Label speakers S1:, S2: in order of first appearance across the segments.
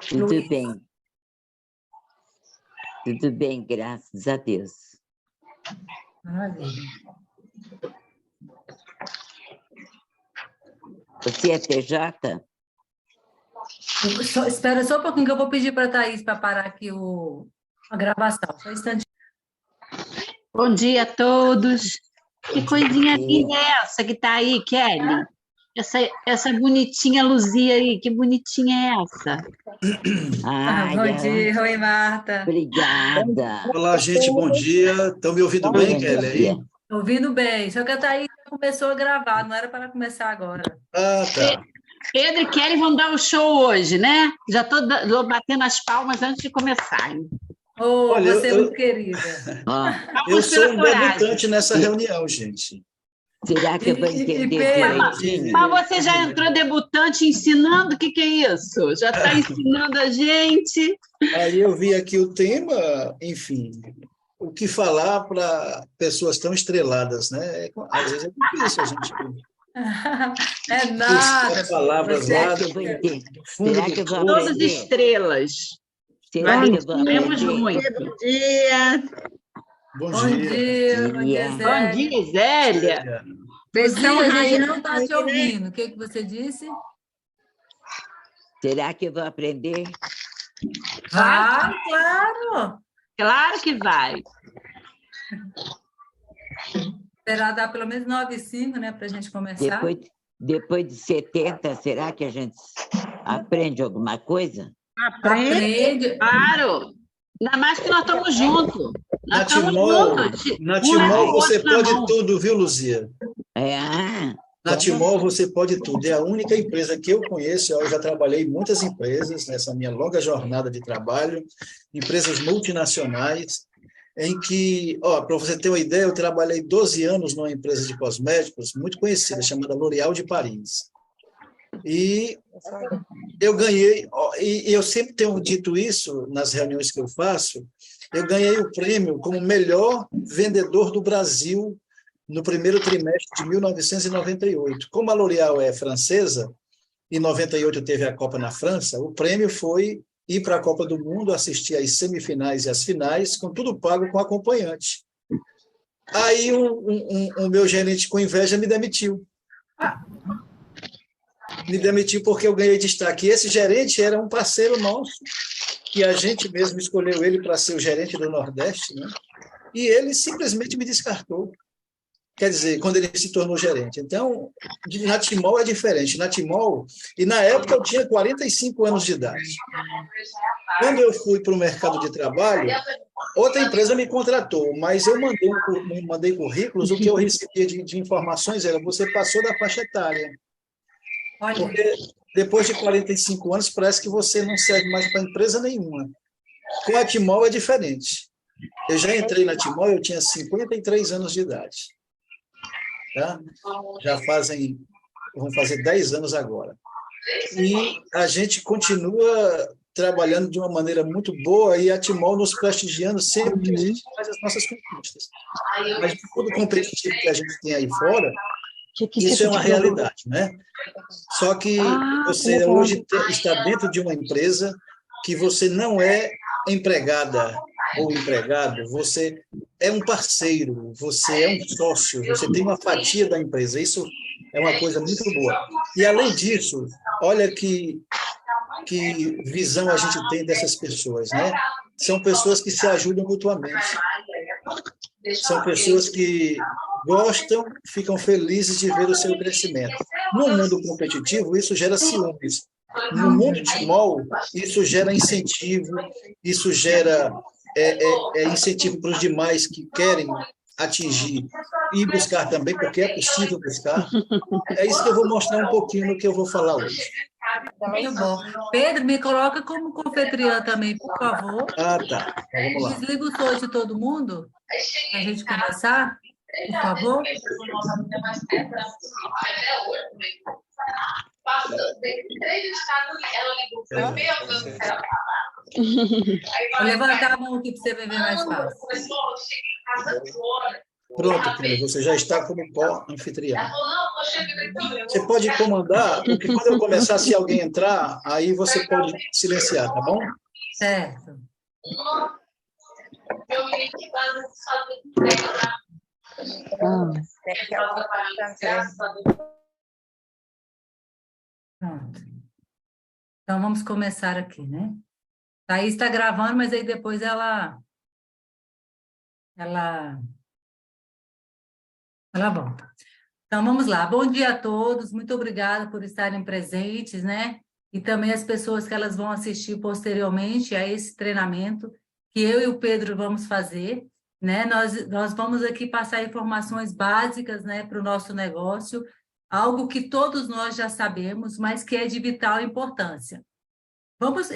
S1: Tudo bem. Tudo bem, graças a Deus.
S2: Maravilha.
S1: Você é TJ?
S2: Espera só um pouquinho que eu vou pedir para a Thaís para parar aqui a gravação. Só um instante.
S3: Bom dia a todos. Que coisinha linda é essa que está aí, Kelly? Essa bonitinha Luzia aí, que bonitinha é essa?
S2: Bom dia, oi, Marta.
S1: Obrigada.
S4: Olá, gente, bom dia. Estão me ouvindo bem, Kelly? Aí?
S2: Ouvindo bem, só que a Thaís começou a gravar, não era para ela começar agora.
S4: Ah, tá.
S3: Pedro e Kelly vão dar o show hoje, né? Já estou batendo as palmas antes de começarem.
S4: Olha,
S2: você é muito querida.
S4: Eu sou um debutante nessa reunião, gente.
S1: Será que eu vou entender direitinho?
S3: Mas você já entrou debutante ensinando? O que é isso? Já está ensinando a gente?
S4: Aí eu vi aqui o tema, enfim, o que falar para pessoas tão estreladas, né? Às vezes é difícil a gente...
S2: É nada.
S4: Palavras lá do fundo do poço.
S3: Todas estrelas.
S1: Será que eu vou aprender?
S3: Muito. Bom dia.
S4: Bom
S2: dia.
S3: Bom dia, Zélia.
S2: A gente não está te ouvindo. O que você disse?
S1: Será que eu vou aprender?
S2: Vai, claro.
S3: Claro que vai.
S2: Esperar dar pelo menos 9h05, né, para a gente começar.
S1: Depois de 70, será que a gente aprende alguma coisa?
S3: Aprende. Claro. Ainda mais que nós estamos juntos.
S4: Na Timol você pode tudo, viu, Luzia? Na Timol você pode tudo. É a única empresa que eu conheço, eu já trabalhei em muitas empresas nessa minha longa jornada de trabalho, empresas multinacionais, em que, para você ter uma ideia, eu trabalhei 12 anos numa empresa de cosméticos muito conhecida, chamada L'Oréal de Paris. E eu ganhei, e eu sempre tenho dito isso nas reuniões que eu faço, eu ganhei o prêmio como melhor vendedor do Brasil no primeiro trimestre de 1998. Como a L'Oréal é francesa, em 98 teve a Copa na França, o prêmio foi ir para a Copa do Mundo, assistir às semifinais e às finais, com tudo pago com acompanhante. Aí o meu gerente, com inveja, me demitiu. Me demitiu porque eu ganhei destaque. E esse gerente era um parceiro nosso, que a gente mesmo escolheu ele para ser o gerente do Nordeste, né? E ele simplesmente me descartou. Quer dizer, quando ele se tornou gerente. Então, na Timol é diferente. Na Timol, e na época eu tinha 45 anos de idade. Quando eu fui para o mercado de trabalho, outra empresa me contratou, mas eu mandei currículos, o que eu recebia de informações era: você passou da faixa etária. Porque depois de 45 anos, parece que você não serve mais para empresa nenhuma. Com a Timol é diferente. Eu já entrei na Timol, eu tinha 53 anos de idade. Tá? Vão fazer 10 anos agora. E a gente continua trabalhando de uma maneira muito boa e a Timol nos prestigiando sempre que a gente faz as nossas conquistas. Mas tudo competitivo que a gente tem aí fora, isso é uma realidade, né? Só que você hoje está dentro de uma empresa que você não é empregada ou empregado, você é um parceiro, você é um sócio, você tem uma fatia da empresa. Isso é uma coisa muito boa. E, além disso, olha que visão a gente tem dessas pessoas, né? São pessoas que se ajudam mutuamente. São pessoas que gostam, ficam felizes de ver o seu crescimento. No mundo competitivo, isso gera ciúmes. No mundo de Timol, isso gera incentivo, isso gera incentivo para os demais que querem atingir e buscar também, porque é possível buscar. É isso que eu vou mostrar um pouquinho no que eu vou falar hoje.
S2: Muito bom. Pedro, me coloca como confitriã também, por favor.
S4: Tá. Então, vamos lá.
S2: Desliga o som de todo mundo, para a gente começar, por favor. Vou levantar a mão aqui para você ver mais fácil.
S4: Pronto, Kelly, você já está como co-anfitriã. Você pode comandar, porque quando eu começar, se alguém entrar, aí você pode silenciar, tá bom?
S2: Certo. Pronto. Então, vamos começar aqui, né? Thaís está gravando, mas aí depois ela volta. Então, vamos lá. Bom dia a todos. Muito obrigada por estarem presentes, né? E também as pessoas que elas vão assistir posteriormente a esse treinamento que eu e o Pedro vamos fazer, né? Nós vamos aqui passar informações básicas, né, para o nosso negócio, algo que todos nós já sabemos, mas que é de vital importância.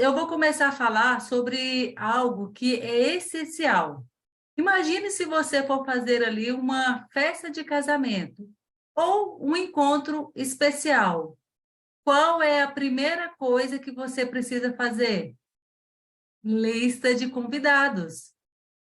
S2: Eu vou começar a falar sobre algo que é essencial. Imagine se você for fazer ali uma festa de casamento ou um encontro especial. Qual é a primeira coisa que você precisa fazer? Lista de convidados.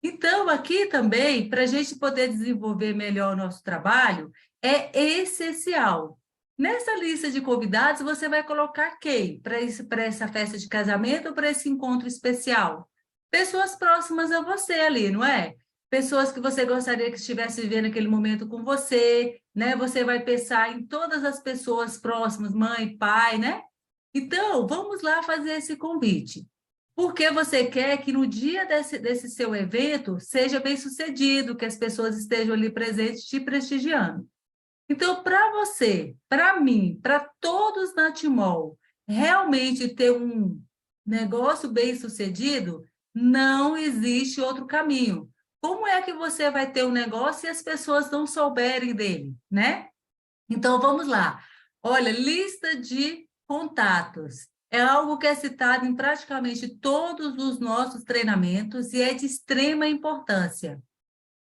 S2: Então, aqui também, para a gente poder desenvolver melhor o nosso trabalho, é essencial. Nessa lista de convidados, você vai colocar quem para essa festa de casamento ou para esse encontro especial? Pessoas próximas a você ali, não é? Pessoas que você gostaria que estivesse vivendo aquele momento com você, né? Você vai pensar em todas as pessoas próximas, mãe, pai, né? Então, vamos lá fazer esse convite. Porque você quer que no dia desse seu evento seja bem sucedido, que as pessoas estejam ali presentes te prestigiando. Então, para você, para mim, para todos na Timol, realmente ter um negócio bem sucedido, não existe outro caminho. Como é que você vai ter um negócio se as pessoas não souberem dele, né? Então, vamos lá. Olha, lista de contatos. É algo que é citado em praticamente todos os nossos treinamentos e é de extrema importância.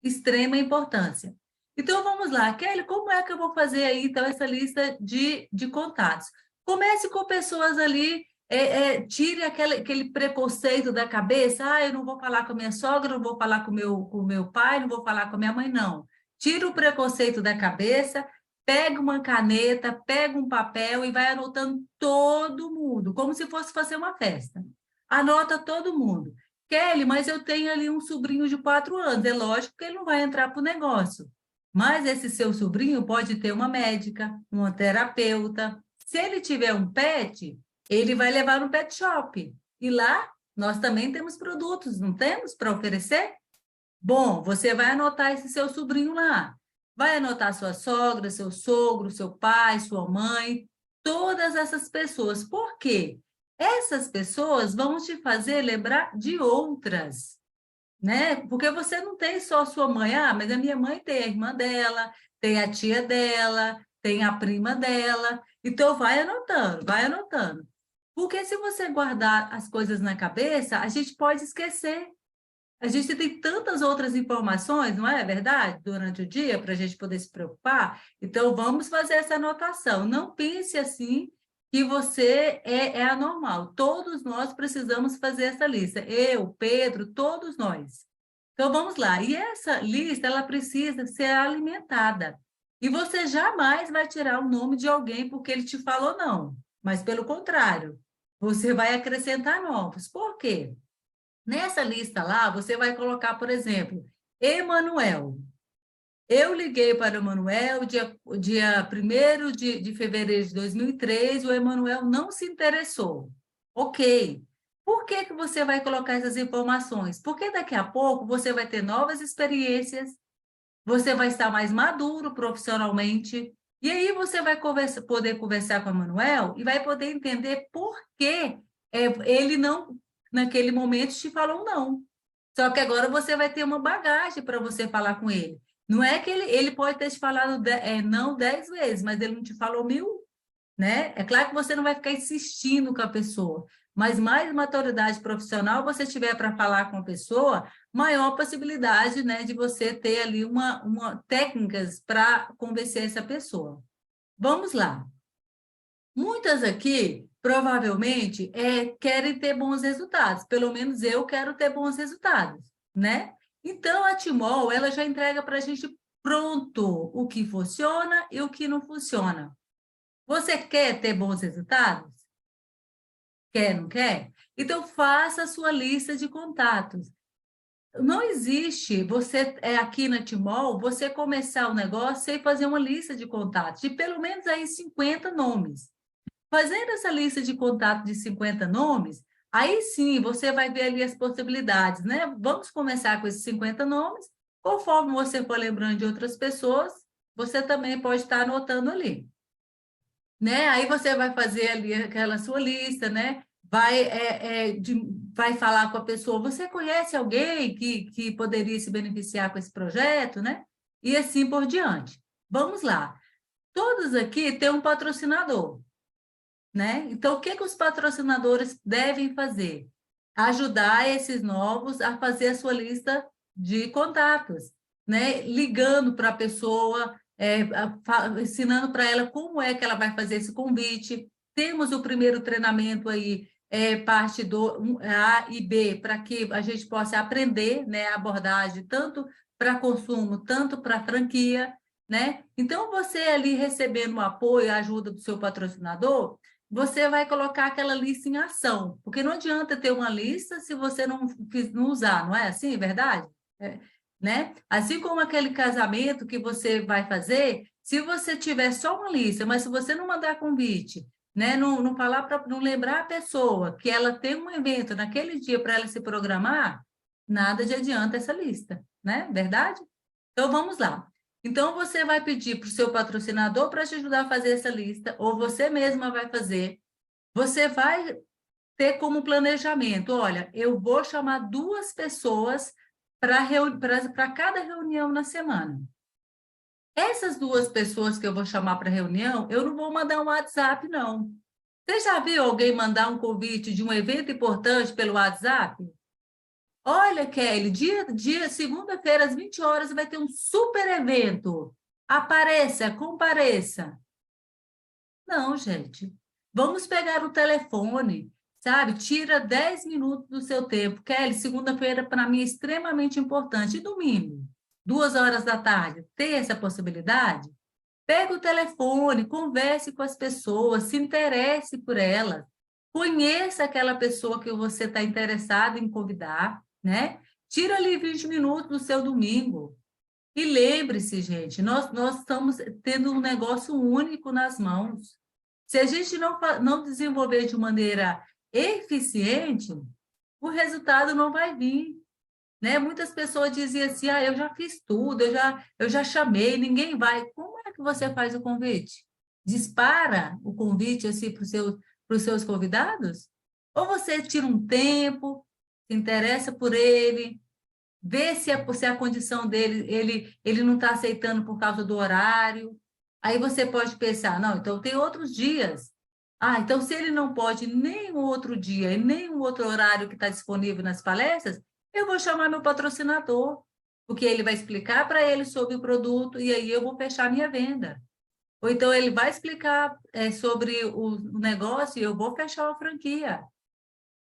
S2: Extrema importância. Então, vamos lá. Kelly, como é que eu vou fazer aí, então, essa lista de contatos? Comece com pessoas ali, tire aquele preconceito da cabeça. Ah, eu não vou falar com a minha sogra, não vou falar com o meu pai, não vou falar com a minha mãe, não. Tira o preconceito da cabeça, pega uma caneta, pega um papel e vai anotando todo mundo, como se fosse fazer uma festa. Anota todo mundo. Kelly, mas eu tenho ali um sobrinho de 4 anos. É lógico que ele não vai entrar para o negócio. Mas esse seu sobrinho pode ter uma médica, uma terapeuta. Se ele tiver um pet, ele vai levar no pet shop. E lá, nós também temos produtos, não temos, para oferecer? Bom, você vai anotar esse seu sobrinho lá. Vai anotar sua sogra, seu sogro, seu pai, sua mãe, todas essas pessoas. Por quê? Essas pessoas vão te fazer lembrar de outras, né? Porque você não tem só a sua mãe, mas a minha mãe tem a irmã dela, tem a tia dela, tem a prima dela. Então, vai anotando, vai anotando. Porque se você guardar as coisas na cabeça, a gente pode esquecer. A gente tem tantas outras informações, não é verdade? Durante o dia, para a gente poder se preocupar. Então, vamos fazer essa anotação. Não pense assim que você é anormal. Todos nós precisamos fazer essa lista. Eu, Pedro, todos nós. Então, vamos lá. E essa lista, ela precisa ser alimentada. E você jamais vai tirar o nome de alguém porque ele te falou não. Mas, pelo contrário, você vai acrescentar novos. Por quê? Nessa lista lá, você vai colocar, por exemplo, Emanuel. Eu liguei para o Emanuel dia 1º de fevereiro de 2003, o Emanuel não se interessou. Ok. Por que você vai colocar essas informações? Porque daqui a pouco você vai ter novas experiências, você vai estar mais maduro profissionalmente, e aí você vai poder conversar com o Emanuel e vai poder entender por que ele não, naquele momento, te falou não. Só que agora você vai ter uma bagagem para você falar com ele. Não é que ele pode ter te falado não 10 vezes, mas ele não te falou 1000, né? É claro que você não vai ficar insistindo com a pessoa, mas mais maturidade profissional você tiver para falar com a pessoa, maior possibilidade, né, de você ter ali técnicas para convencer essa pessoa. Vamos lá. Muitas aqui, provavelmente, querem ter bons resultados. Pelo menos eu quero ter bons resultados, né? Então, a Timol, ela já entrega para a gente pronto o que funciona e o que não funciona. Você quer ter bons resultados? Quer, não quer? Então, faça a sua lista de contatos. Não existe você aqui na Timol, você começar o negócio e fazer uma lista de contatos de pelo menos aí 50 nomes. Fazendo essa lista de contatos de 50 nomes, aí sim você vai ver ali as possibilidades, né? Vamos começar com esses 50 nomes, conforme você for lembrando de outras pessoas, você também pode estar anotando ali, né? Aí você vai fazer ali aquela sua lista, né? Vai falar com a pessoa, você conhece alguém que poderia se beneficiar com esse projeto, né? E assim por diante. Vamos lá. Todos aqui têm um patrocinador, né? Então, o que os patrocinadores devem fazer? Ajudar esses novos a fazer a sua lista de contatos, né? Ligando para a pessoa, ensinando para ela como é que ela vai fazer esse convite. Temos o primeiro treinamento aí, parte do A e B, para que a gente possa aprender, né, a abordagem tanto para consumo, tanto para franquia, né? Então, você ali recebendo o apoio, a ajuda do seu patrocinador, você vai colocar aquela lista em ação, porque não adianta ter uma lista se você não usar, não é assim, é verdade? Né? Assim como aquele casamento que você vai fazer, se você tiver só uma lista, mas se você não mandar convite, né, não falar para não lembrar a pessoa que ela tem um evento naquele dia para ela se programar, nada de adianta essa lista, né? Verdade? Então vamos lá. Então, você vai pedir para o seu patrocinador para te ajudar a fazer essa lista, ou você mesma vai fazer. Você vai ter como planejamento, olha, eu vou chamar 2 pessoas para cada reunião na semana. Essas 2 pessoas que eu vou chamar para reunião, eu não vou mandar um WhatsApp, não. Você já viu alguém mandar um convite de um evento importante pelo WhatsApp? Olha, Kelly, segunda-feira, às 20 horas, vai ter um super evento. Apareça, compareça. Não, gente. Vamos pegar o telefone, sabe? Tira 10 minutos do seu tempo. Kelly, segunda-feira, para mim, é extremamente importante. E domingo, 2 horas da tarde, tem essa possibilidade? Pega o telefone, converse com as pessoas, se interesse por elas. Conheça aquela pessoa que você está interessado em convidar, né? Tira ali 20 minutos do seu domingo. E lembre-se, gente, nós estamos tendo um negócio único nas mãos. Se a gente não desenvolver de maneira eficiente, o resultado não vai vir, né? Muitas pessoas diziam assim, eu já fiz tudo, eu já chamei, ninguém vai. Como é que você faz o convite? Dispara o convite assim, para os seus convidados? Ou você tira um tempo, se interessa por ele, vê se a condição dele, ele não está aceitando por causa do horário. Aí você pode pensar, não, então tem outros dias. Então se ele não pode nenhum outro dia e nenhum outro horário que está disponível nas palestras, eu vou chamar meu patrocinador, porque ele vai explicar para ele sobre o produto e aí eu vou fechar minha venda. Ou então ele vai explicar sobre o negócio e eu vou fechar a franquia.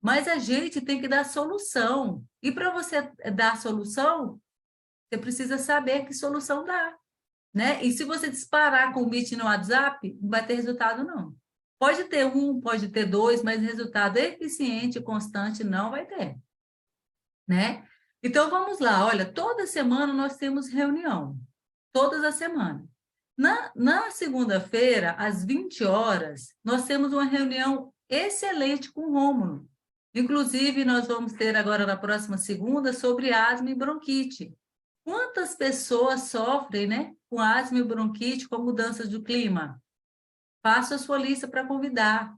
S2: Mas a gente tem que dar solução. E para você dar solução, você precisa saber que solução dá, né? E se você disparar convite no WhatsApp, não vai ter resultado, não. Pode ter 1, pode ter 2, mas resultado eficiente e constante não vai ter, né? Então, vamos lá. Olha, toda semana nós temos reunião. Todas as semanas. Na segunda-feira, às 20 horas, nós temos uma reunião excelente com o Rômulo. Inclusive, nós vamos ter agora na próxima segunda sobre asma e bronquite. Quantas pessoas sofrem, né, com asma e bronquite com mudanças do clima? Faça a sua lista para convidar.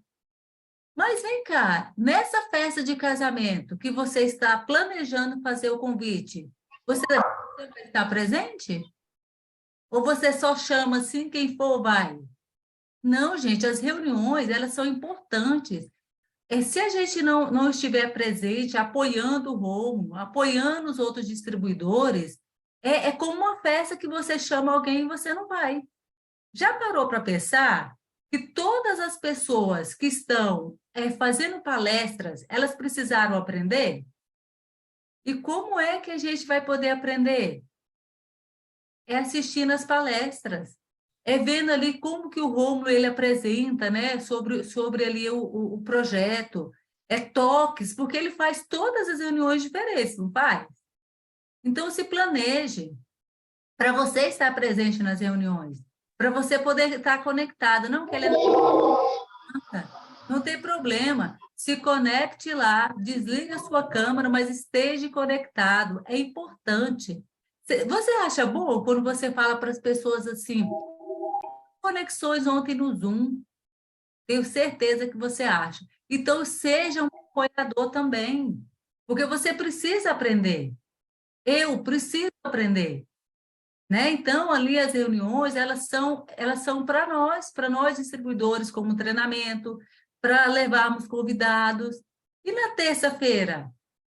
S2: Mas vem cá, nessa festa de casamento que você está planejando fazer o convite, você vai estar presente? Ou você só chama assim, quem for vai? Não, gente, as reuniões, elas são importantes. Se a gente não estiver presente, apoiando o Romo, apoiando os outros distribuidores, é como uma festa que você chama alguém e você não vai. Já parou para pensar que todas as pessoas que estão fazendo palestras, elas precisaram aprender? E como é que a gente vai poder aprender? é assistindo as palestras, é vendo ali como que o Rômulo ele apresenta, né, sobre ali o projeto, é toques, porque ele faz todas as reuniões diferentes, não faz? Então, se planeje para você estar presente nas reuniões, para você poder estar conectado. Não que ele não tem problema. Se conecte lá, desliga a sua câmera, mas esteja conectado. É importante. Você acha bom quando você fala para as pessoas assim, conexões ontem no Zoom? Tenho certeza que você acha. Então, seja um apoiador também, porque você precisa aprender. Eu preciso aprender. Né? Então, ali as reuniões, elas são para nós distribuidores, como treinamento, para levarmos convidados. E na terça-feira?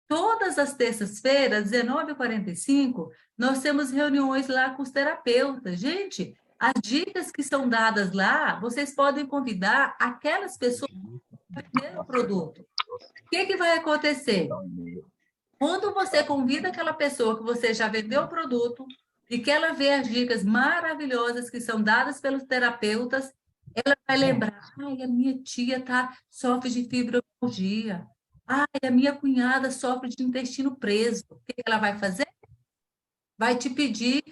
S2: Todas as terças-feiras, 19h45, nós temos reuniões lá com os terapeutas. Gente, as dicas que são dadas lá, vocês podem convidar aquelas pessoas que venderam o produto. O que vai acontecer? Quando você convida aquela pessoa que você já vendeu o produto e que ela vê as dicas maravilhosas que são dadas pelos terapeutas, ela vai lembrar, ai, a minha tia sofre de fibromialgia, ai, a minha cunhada sofre de intestino preso. O que ela vai fazer? Vai te pedir,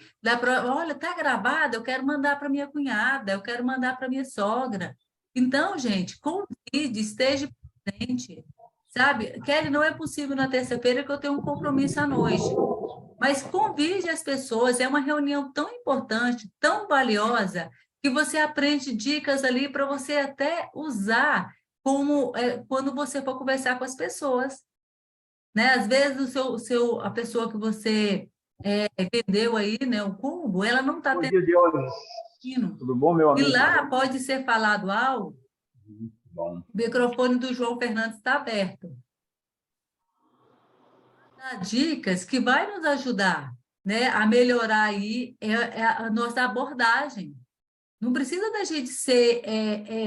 S2: olha, tá gravado, eu quero mandar para minha cunhada, eu quero mandar para minha sogra. Então, gente, convide, esteja presente. Sabe, Kelly, não é possível na terça-feira que eu tenho um compromisso à noite. Mas convide as pessoas, é uma reunião tão importante, tão valiosa, que você aprende dicas ali para você até usar quando você for conversar com as pessoas. Né? Às vezes a pessoa que você vendeu aí, né, o combo, ela não está tendo.
S5: Tudo bom, meu amigo?
S2: E lá pode ser falado algo.
S5: Bom.
S2: O microfone do João Fernandes está aberto. Dá dicas que vai nos ajudar, né, a melhorar aí a nossa abordagem. Não precisa da gente ser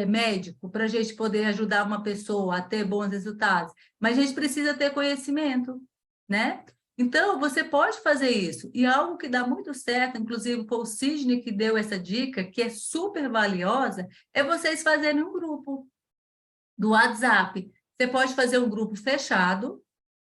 S2: médico para a gente poder ajudar uma pessoa a ter bons resultados, mas a gente precisa ter conhecimento, né? Então, você pode fazer isso. E algo que dá muito certo, inclusive foi o Sidney que deu essa dica, que é super valiosa, é vocês fazerem um grupo do WhatsApp. Você pode fazer um grupo fechado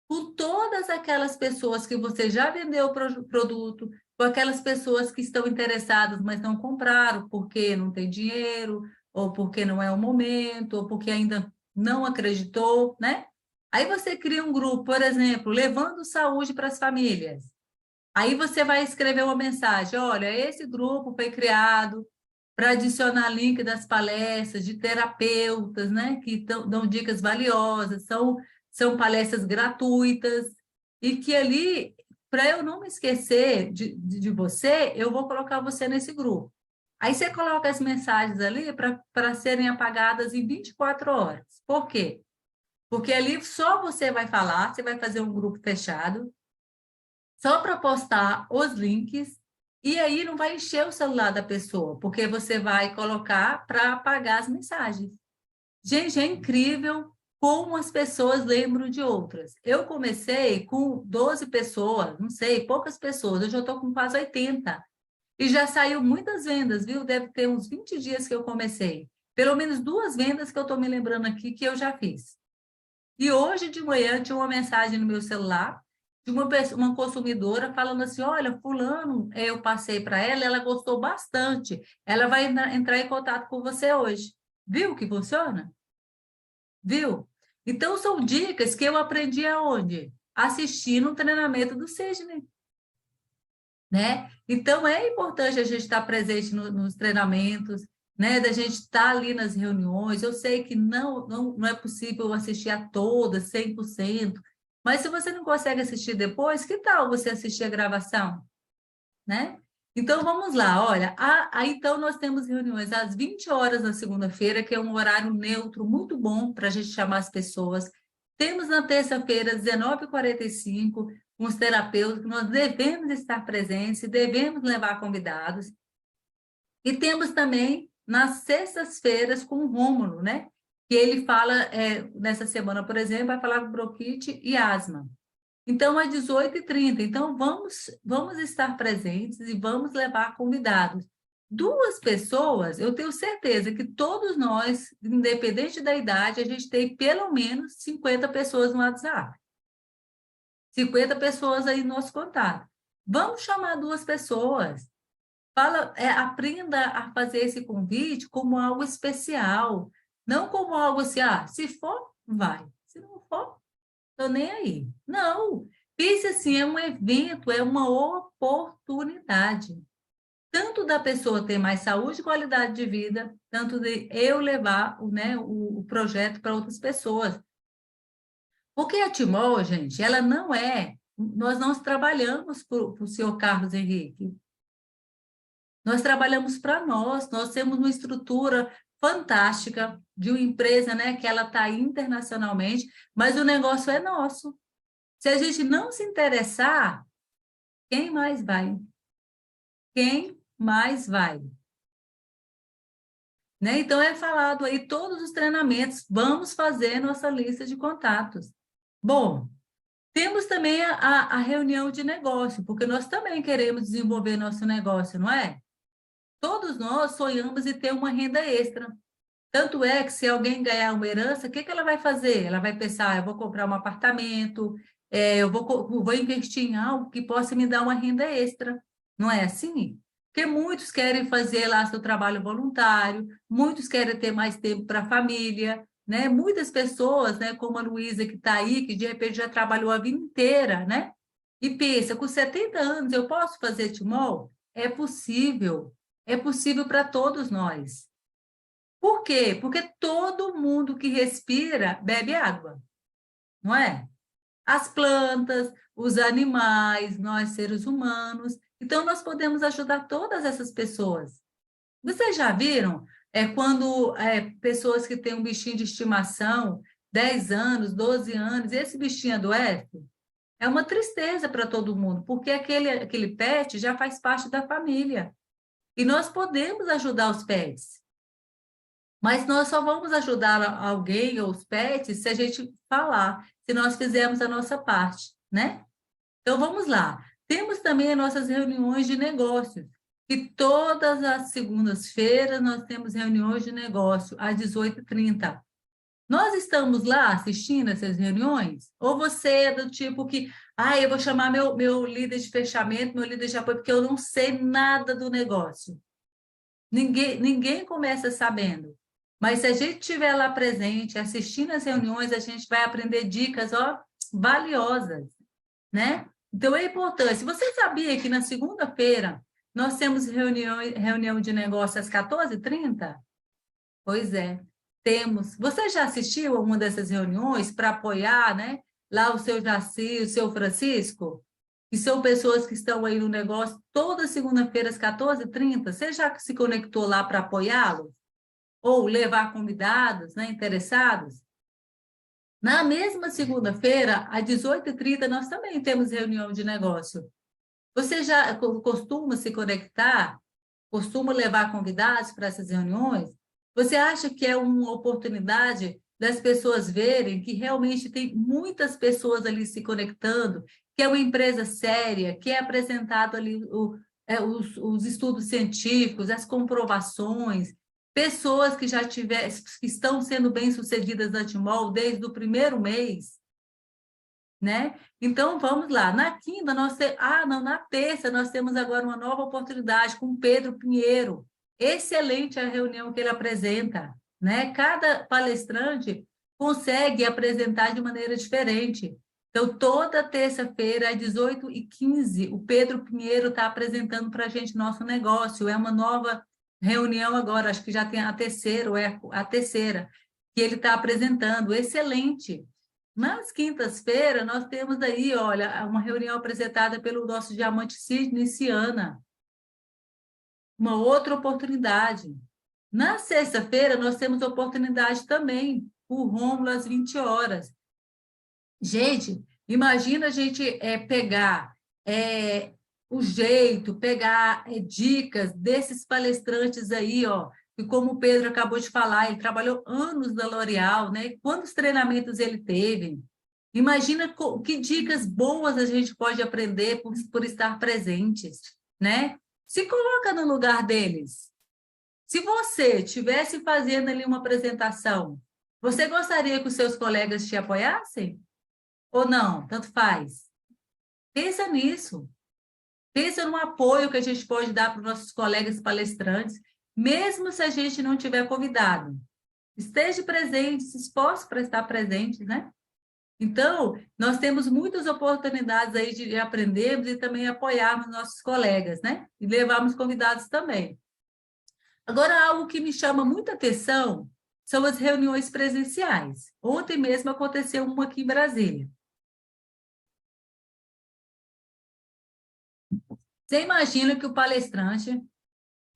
S2: com todas aquelas pessoas que você já vendeu o produto, com aquelas pessoas que estão interessadas, mas não compraram porque não tem dinheiro, ou porque não é o momento, ou porque ainda não acreditou, né? Aí você cria um grupo, por exemplo, levando saúde para as famílias. Aí você vai escrever uma mensagem, olha, esse grupo foi criado para adicionar link das palestras de terapeutas, né, que dão dicas valiosas, são palestras gratuitas, e que ali, para eu não me esquecer de você, eu vou colocar você nesse grupo. Aí você coloca as mensagens ali para serem apagadas em 24 horas. Por quê? Porque ali só você vai falar, você vai fazer um grupo fechado, só para postar os links, e aí não vai encher o celular da pessoa, porque você vai colocar para apagar as mensagens. Gente, é incrível como as pessoas lembram de outras. Eu comecei com 12 pessoas, não sei, poucas pessoas, hoje eu estou com quase 80. E já saiu muitas vendas, viu? Deve ter uns 20 dias que eu comecei. Pelo menos 2 vendas que eu estou me lembrando aqui que eu já fiz. E hoje de manhã tinha uma mensagem no meu celular de uma consumidora falando assim, olha, fulano, eu passei para ela, ela gostou bastante. Ela vai entrar em contato com você hoje. Viu que funciona? Viu? Então, são dicas que eu aprendi aonde? Assistindo um treinamento do Sidney. Né? Então, é importante a gente estar presente nos treinamentos, né? Da gente estar ali nas reuniões. Eu sei que não é possível assistir a todas, 100%, mas se você não consegue assistir depois, que tal você assistir a gravação? Né? Então, vamos lá, olha, então nós temos reuniões às 20 horas na segunda-feira, que é um horário neutro, muito bom para a gente chamar as pessoas. Temos na terça-feira, 19h45, uns terapeutas que nós devemos estar presentes, devemos levar convidados. E temos também nas sextas-feiras com o Rômulo, né? Que ele fala, nessa semana, por exemplo, vai falar com bronquite e asma. Então, às 18h30. Então, vamos estar presentes e vamos levar convidados. 2 pessoas, eu tenho certeza que todos nós, independente da idade, a gente tem pelo menos 50 pessoas no WhatsApp. 50 pessoas aí no nosso contato. Vamos chamar 2 pessoas. Aprenda a fazer esse convite como algo especial, não como algo assim, se for, vai. Se não for, estou nem aí. Não, pense assim, é um evento, é uma oportunidade. Tanto da pessoa ter mais saúde e qualidade de vida, tanto de eu levar o projeto para outras pessoas. Porque a Timol, gente, ela não é... Nós não trabalhamos para o senhor Carlos Henrique. Nós trabalhamos para nós temos uma estrutura fantástica de uma empresa, né, que ela está internacionalmente, mas o negócio é nosso. Se a gente não se interessar, quem mais vai? Quem mais vai? Né? Então, é falado aí todos os treinamentos, vamos fazer nossa lista de contatos. Bom, temos também a reunião de negócio, porque nós também queremos desenvolver nosso negócio, não é? Todos nós sonhamos em ter uma renda extra. Tanto é que se alguém ganhar uma herança, o que ela vai fazer? Ela vai pensar, eu vou comprar um apartamento, eu vou investir em algo que possa me dar uma renda extra. Não é assim? Porque muitos querem fazer lá seu trabalho voluntário, muitos querem ter mais tempo para a família, né? Muitas pessoas, né, como a Luísa que está aí, que de repente já trabalhou a vida inteira, né? E pensa, com 70 anos eu posso fazer Timol? É possível para todos nós. Por quê? Porque todo mundo que respira bebe água, não é? As plantas, os animais, nós seres humanos. Então, nós podemos ajudar todas essas pessoas. Vocês já viram quando pessoas que têm um bichinho de estimação, 10 anos, 12 anos, esse bichinho adoece? É uma tristeza para todo mundo, porque aquele pet já faz parte da família. E nós podemos ajudar os pets. Mas nós só vamos ajudar alguém ou os pets se a gente falar, se nós fizermos a nossa parte, né? Então, vamos lá. Temos também as nossas reuniões de negócios, que todas as segundas-feiras nós temos reuniões de negócio, às 18h30. Nós estamos lá assistindo essas reuniões? Ou você é do tipo que, eu vou chamar meu líder de fechamento, meu líder de apoio, porque eu não sei nada do negócio. Ninguém começa sabendo. Mas se a gente estiver lá presente, assistindo as reuniões, a gente vai aprender dicas, valiosas, né? Então, é importante. Você sabia que na segunda-feira nós temos reunião de negócio às 14h30? Pois é, temos. Você já assistiu a uma dessas reuniões para apoiar, né? Lá o seu Jaci, o seu Francisco? Que são pessoas que estão aí no negócio toda segunda-feira às 14h30. Você já se conectou lá para apoiá-los? Ou levar convidados, né, interessados? Na mesma segunda-feira, às 18h30, nós também temos reunião de negócio. Você já costuma se conectar? Costuma levar convidados para essas reuniões? Você acha que é uma oportunidade das pessoas verem que realmente tem muitas pessoas ali se conectando, que é uma empresa séria, que é apresentado ali os estudos científicos, as comprovações, pessoas que que estão sendo bem-sucedidas na Timol desde o primeiro mês, né? Então, vamos lá. Na quinta, na terça, nós temos agora uma nova oportunidade com o Pedro Pinheiro. Excelente a reunião que ele apresenta, né? Cada palestrante consegue apresentar de maneira diferente. Então, toda terça-feira, às 18h15, o Pedro Pinheiro está apresentando para a gente nosso negócio. É uma nova reunião agora, acho que já tem a terceira, ou é a terceira, que ele está apresentando, excelente. Nas quintas-feiras, nós temos aí, olha, uma reunião apresentada pelo nosso diamante Sidney Ciana. Uma outra oportunidade. Na sexta-feira, nós temos oportunidade também, o Rômulo às 20 horas. Gente, imagina a gente pegar o jeito, pegar dicas desses palestrantes aí, e como o Pedro acabou de falar, ele trabalhou anos na L'Oréal, né? Quantos treinamentos ele teve? Imagina que dicas boas a gente pode aprender por estar presentes, né? Se coloca no lugar deles. Se você estivesse fazendo ali uma apresentação, você gostaria que os seus colegas te apoiassem? Ou não? Tanto faz. Pensa nisso. Pensa no apoio que a gente pode dar para os nossos colegas palestrantes, mesmo se a gente não tiver convidado. Esteja presente, se esforce para estar presente, né? Então, nós temos muitas oportunidades aí de aprendermos e também apoiarmos nossos colegas, né? E levarmos convidados também. Agora, algo que me chama muita atenção são as reuniões presenciais. Ontem mesmo aconteceu uma aqui em Brasília. Você imagina que o palestrante,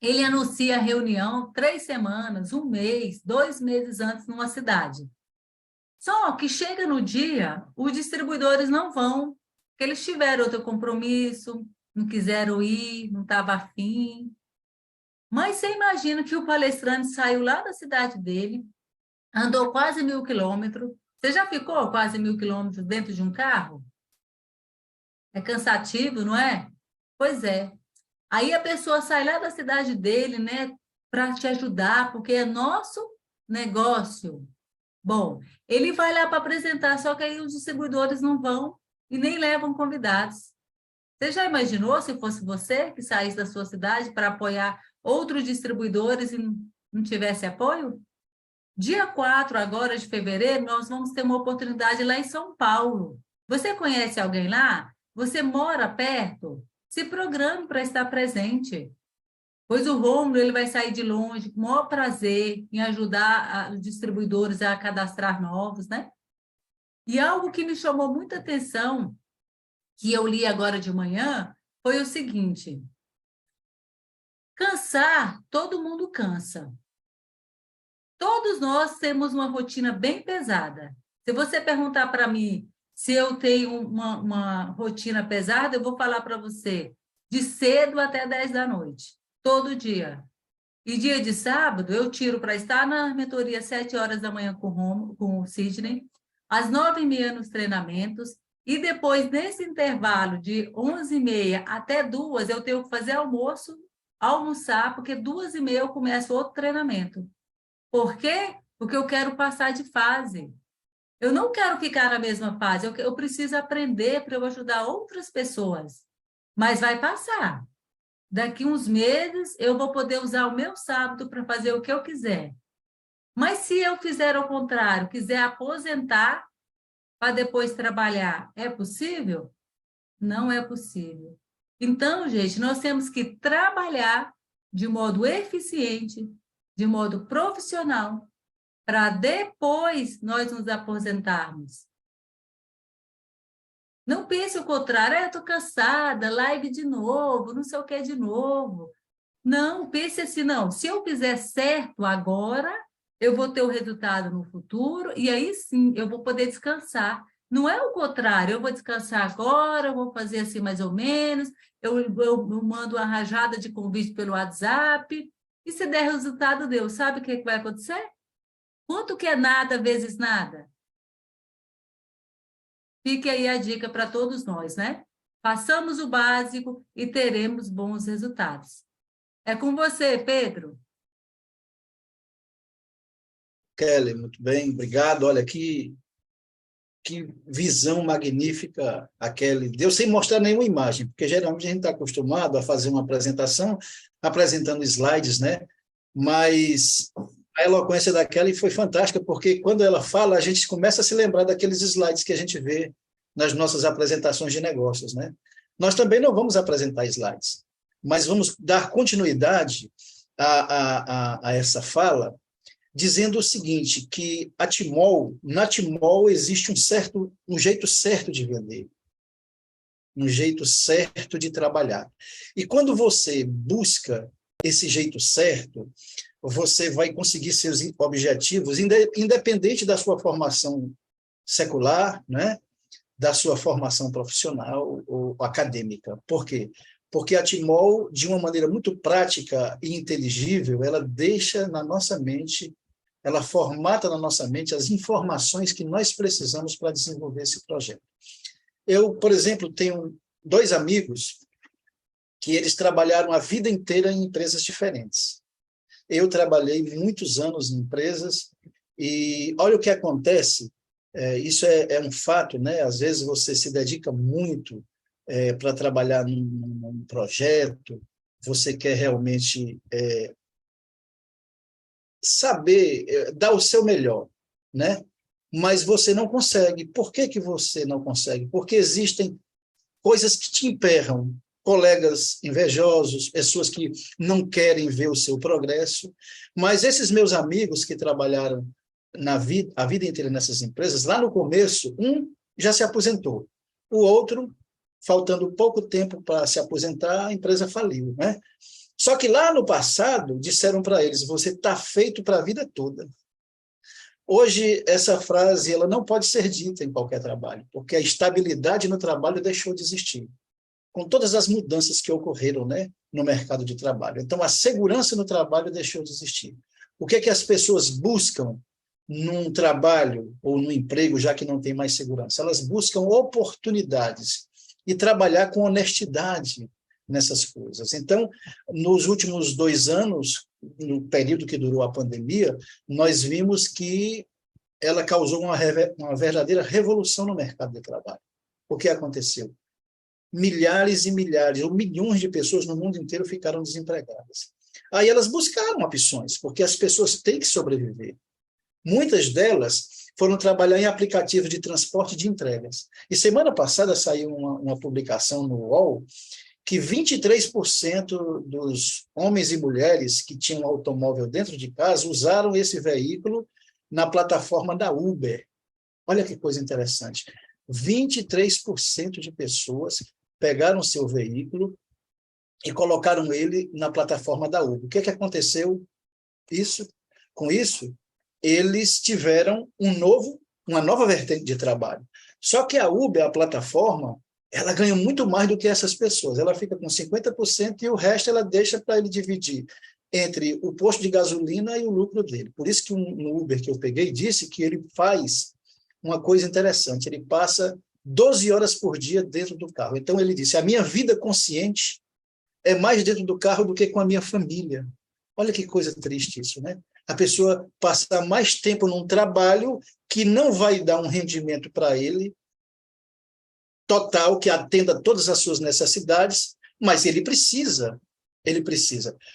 S2: ele anuncia a reunião 3 semanas, 1 mês, 2 meses antes numa cidade. Só que chega no dia, os distribuidores não vão, porque eles tiveram outro compromisso, não quiseram ir, não estavam afim. Mas você imagina que o palestrante saiu lá da cidade dele, andou quase 1.000 quilômetros. Você já ficou quase 1.000 quilômetros dentro de um carro? É cansativo, não é? Pois é. Aí a pessoa sai lá da cidade dele, né, para te ajudar, porque é nosso negócio. Bom, ele vai lá para apresentar, só que aí os distribuidores não vão e nem levam convidados. Você já imaginou se fosse você que saísse da sua cidade para apoiar outros distribuidores e não tivesse apoio? Dia 4 agora de fevereiro, nós vamos ter uma oportunidade lá em São Paulo. Você conhece alguém lá? Você mora perto? Se programe para estar presente. Pois o Rômulo, ele vai sair de longe com o maior prazer em ajudar os distribuidores a cadastrar novos, né? E algo que me chamou muita atenção, que eu li agora de manhã, foi o seguinte: cansar, todo mundo cansa. Todos nós temos uma rotina bem pesada. Se você perguntar para mim se eu tenho uma rotina pesada, eu vou falar para você de cedo até 10 da noite. Todo dia. E dia de sábado, eu tiro para estar na mentoria às 7 horas da manhã com o Sidney, às 9h30 nos treinamentos, e depois, nesse intervalo de 11h30 até 2h, eu tenho que fazer almoçar, porque 2h30 eu começo outro treinamento. Por quê? Porque eu quero passar de fase. Eu não quero ficar na mesma fase, eu preciso aprender para eu ajudar outras pessoas. Mas vai passar. Daqui uns meses, eu vou poder usar o meu sábado para fazer o que eu quiser. Mas se eu fizer ao contrário, quiser aposentar para depois trabalhar, é possível? Não é possível. Então, gente, nós temos que trabalhar de modo eficiente, de modo profissional, para depois nós nos aposentarmos. Não pense o contrário, eu estou cansada, live de novo, não sei o que de novo. Não, pense assim, não, se eu fizer certo agora, eu vou ter o resultado no futuro, e aí sim, eu vou poder descansar. Não é o contrário, eu vou descansar agora, eu vou fazer assim mais ou menos, eu mando uma rajada de convite pelo WhatsApp, e se der resultado, Deus, sabe o que vai acontecer? Quanto que é nada vezes nada? Fique aí a dica para todos nós, né? Façamos o básico e teremos bons resultados. É com você, Pedro.
S4: Kelly, muito bem, obrigado. Olha, que visão magnífica a Kelly deu, sem mostrar nenhuma imagem, porque geralmente a gente está acostumado a fazer uma apresentação apresentando slides, né? Mas a eloquência da Kelly foi fantástica, porque quando ela fala, a gente começa a se lembrar daqueles slides que a gente vê nas nossas apresentações de negócios, né? Nós também não vamos apresentar slides, mas vamos dar continuidade a essa fala, dizendo o seguinte, que na Timol existe um jeito certo de vender, um jeito certo de trabalhar. E quando você busca esse jeito certo, você vai conseguir seus objetivos, independente da sua formação secular, né? Da sua formação profissional ou acadêmica. Por quê? Porque a Timol, de uma maneira muito prática e inteligível, ela deixa na nossa mente ela formata na nossa mente as informações que nós precisamos para desenvolver esse projeto. Eu, por exemplo, tenho 2 amigos que eles trabalharam a vida inteira em empresas diferentes. Eu trabalhei muitos anos em empresas e olha o que acontece, isso é um fato, né? Às vezes você se dedica muito para trabalhar num projeto, você quer realmente saber, dar o seu melhor, né? Mas você não consegue. Por que que você não consegue? Porque existem coisas que te emperram, colegas invejosos, pessoas que não querem ver o seu progresso. Mas esses meus amigos que trabalharam a vida inteira nessas empresas, lá no começo, um já se aposentou, o outro, faltando pouco tempo para se aposentar, a empresa faliu, né? Só que lá no passado, disseram para eles, você está feito para a vida toda. Hoje, essa frase ela não pode ser dita em qualquer trabalho, porque a estabilidade no trabalho deixou de existir, com todas as mudanças que ocorreram, né, no mercado de trabalho. Então, a segurança no trabalho deixou de existir. O que é que as pessoas buscam num trabalho ou num emprego, já que não tem mais segurança? Elas buscam oportunidades e trabalhar com honestidade nessas coisas. Então, nos últimos 2 anos, no período que durou a pandemia, nós vimos que ela causou uma verdadeira revolução no mercado de trabalho. O que aconteceu? Milhares e milhares, ou milhões de pessoas no mundo inteiro ficaram desempregadas. Aí elas buscaram opções, porque as pessoas têm que sobreviver. Muitas delas foram trabalhar em aplicativos de transporte de entregas. E semana passada saiu uma publicação no UOL que 23% dos homens e mulheres que tinham automóvel dentro de casa usaram esse veículo na plataforma da Uber. Olha que coisa interessante. 23% de pessoas pegaram seu veículo e colocaram ele na plataforma da Uber. O que aconteceu com isso? Eles tiveram uma nova vertente de trabalho. Só que a Uber, a plataforma, ela ganha muito mais do que essas pessoas. Ela fica com 50% e o resto ela deixa para ele dividir entre o posto de gasolina e o lucro dele. Por isso que um Uber que eu peguei disse que ele faz uma coisa interessante. Ele passa 12 horas por dia dentro do carro. Então, ele disse, a minha vida consciente é mais dentro do carro do que com a minha família. Olha que coisa triste isso, né? A pessoa passar mais tempo num trabalho que não vai dar um rendimento para ele, total, que atenda todas as suas necessidades, mas ele precisa.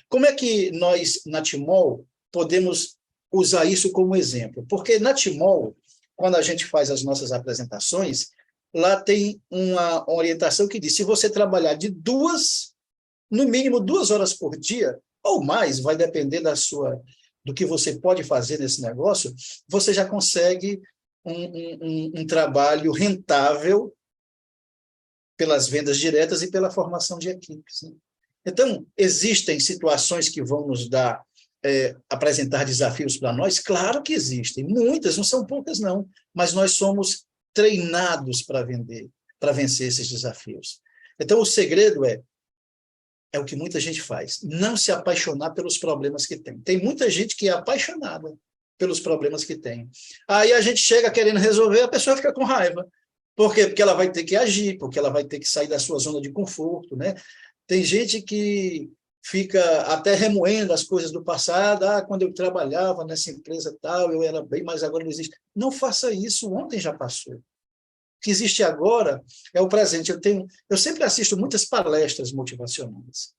S4: Como é que nós, na Timol, podemos usar isso como exemplo? Porque na Timol, quando a gente faz as nossas apresentações, lá tem uma orientação que diz, se você trabalhar no mínimo 2 horas por dia, ou mais, vai depender do que você pode fazer nesse negócio, você já consegue um trabalho rentável pelas vendas diretas e pela formação de equipes. Né? Então, existem situações que vão nos apresentar desafios para nós? Claro que existem, muitas, não são poucas não, mas nós somos treinados para vencer esses desafios. Então, o segredo é o que muita gente faz, não se apaixonar pelos problemas que tem. Tem muita gente que é apaixonada pelos problemas que tem. Aí a gente chega querendo resolver, a pessoa fica com raiva. Por quê? Porque ela vai ter que agir, porque ela vai ter que sair da sua zona de conforto, né? Tem gente que fica até remoendo as coisas do passado, quando eu trabalhava nessa empresa tal, eu era bem, mas agora não existe. Não faça isso, ontem já passou. O que existe agora é o presente. Eu sempre assisto muitas palestras motivacionais.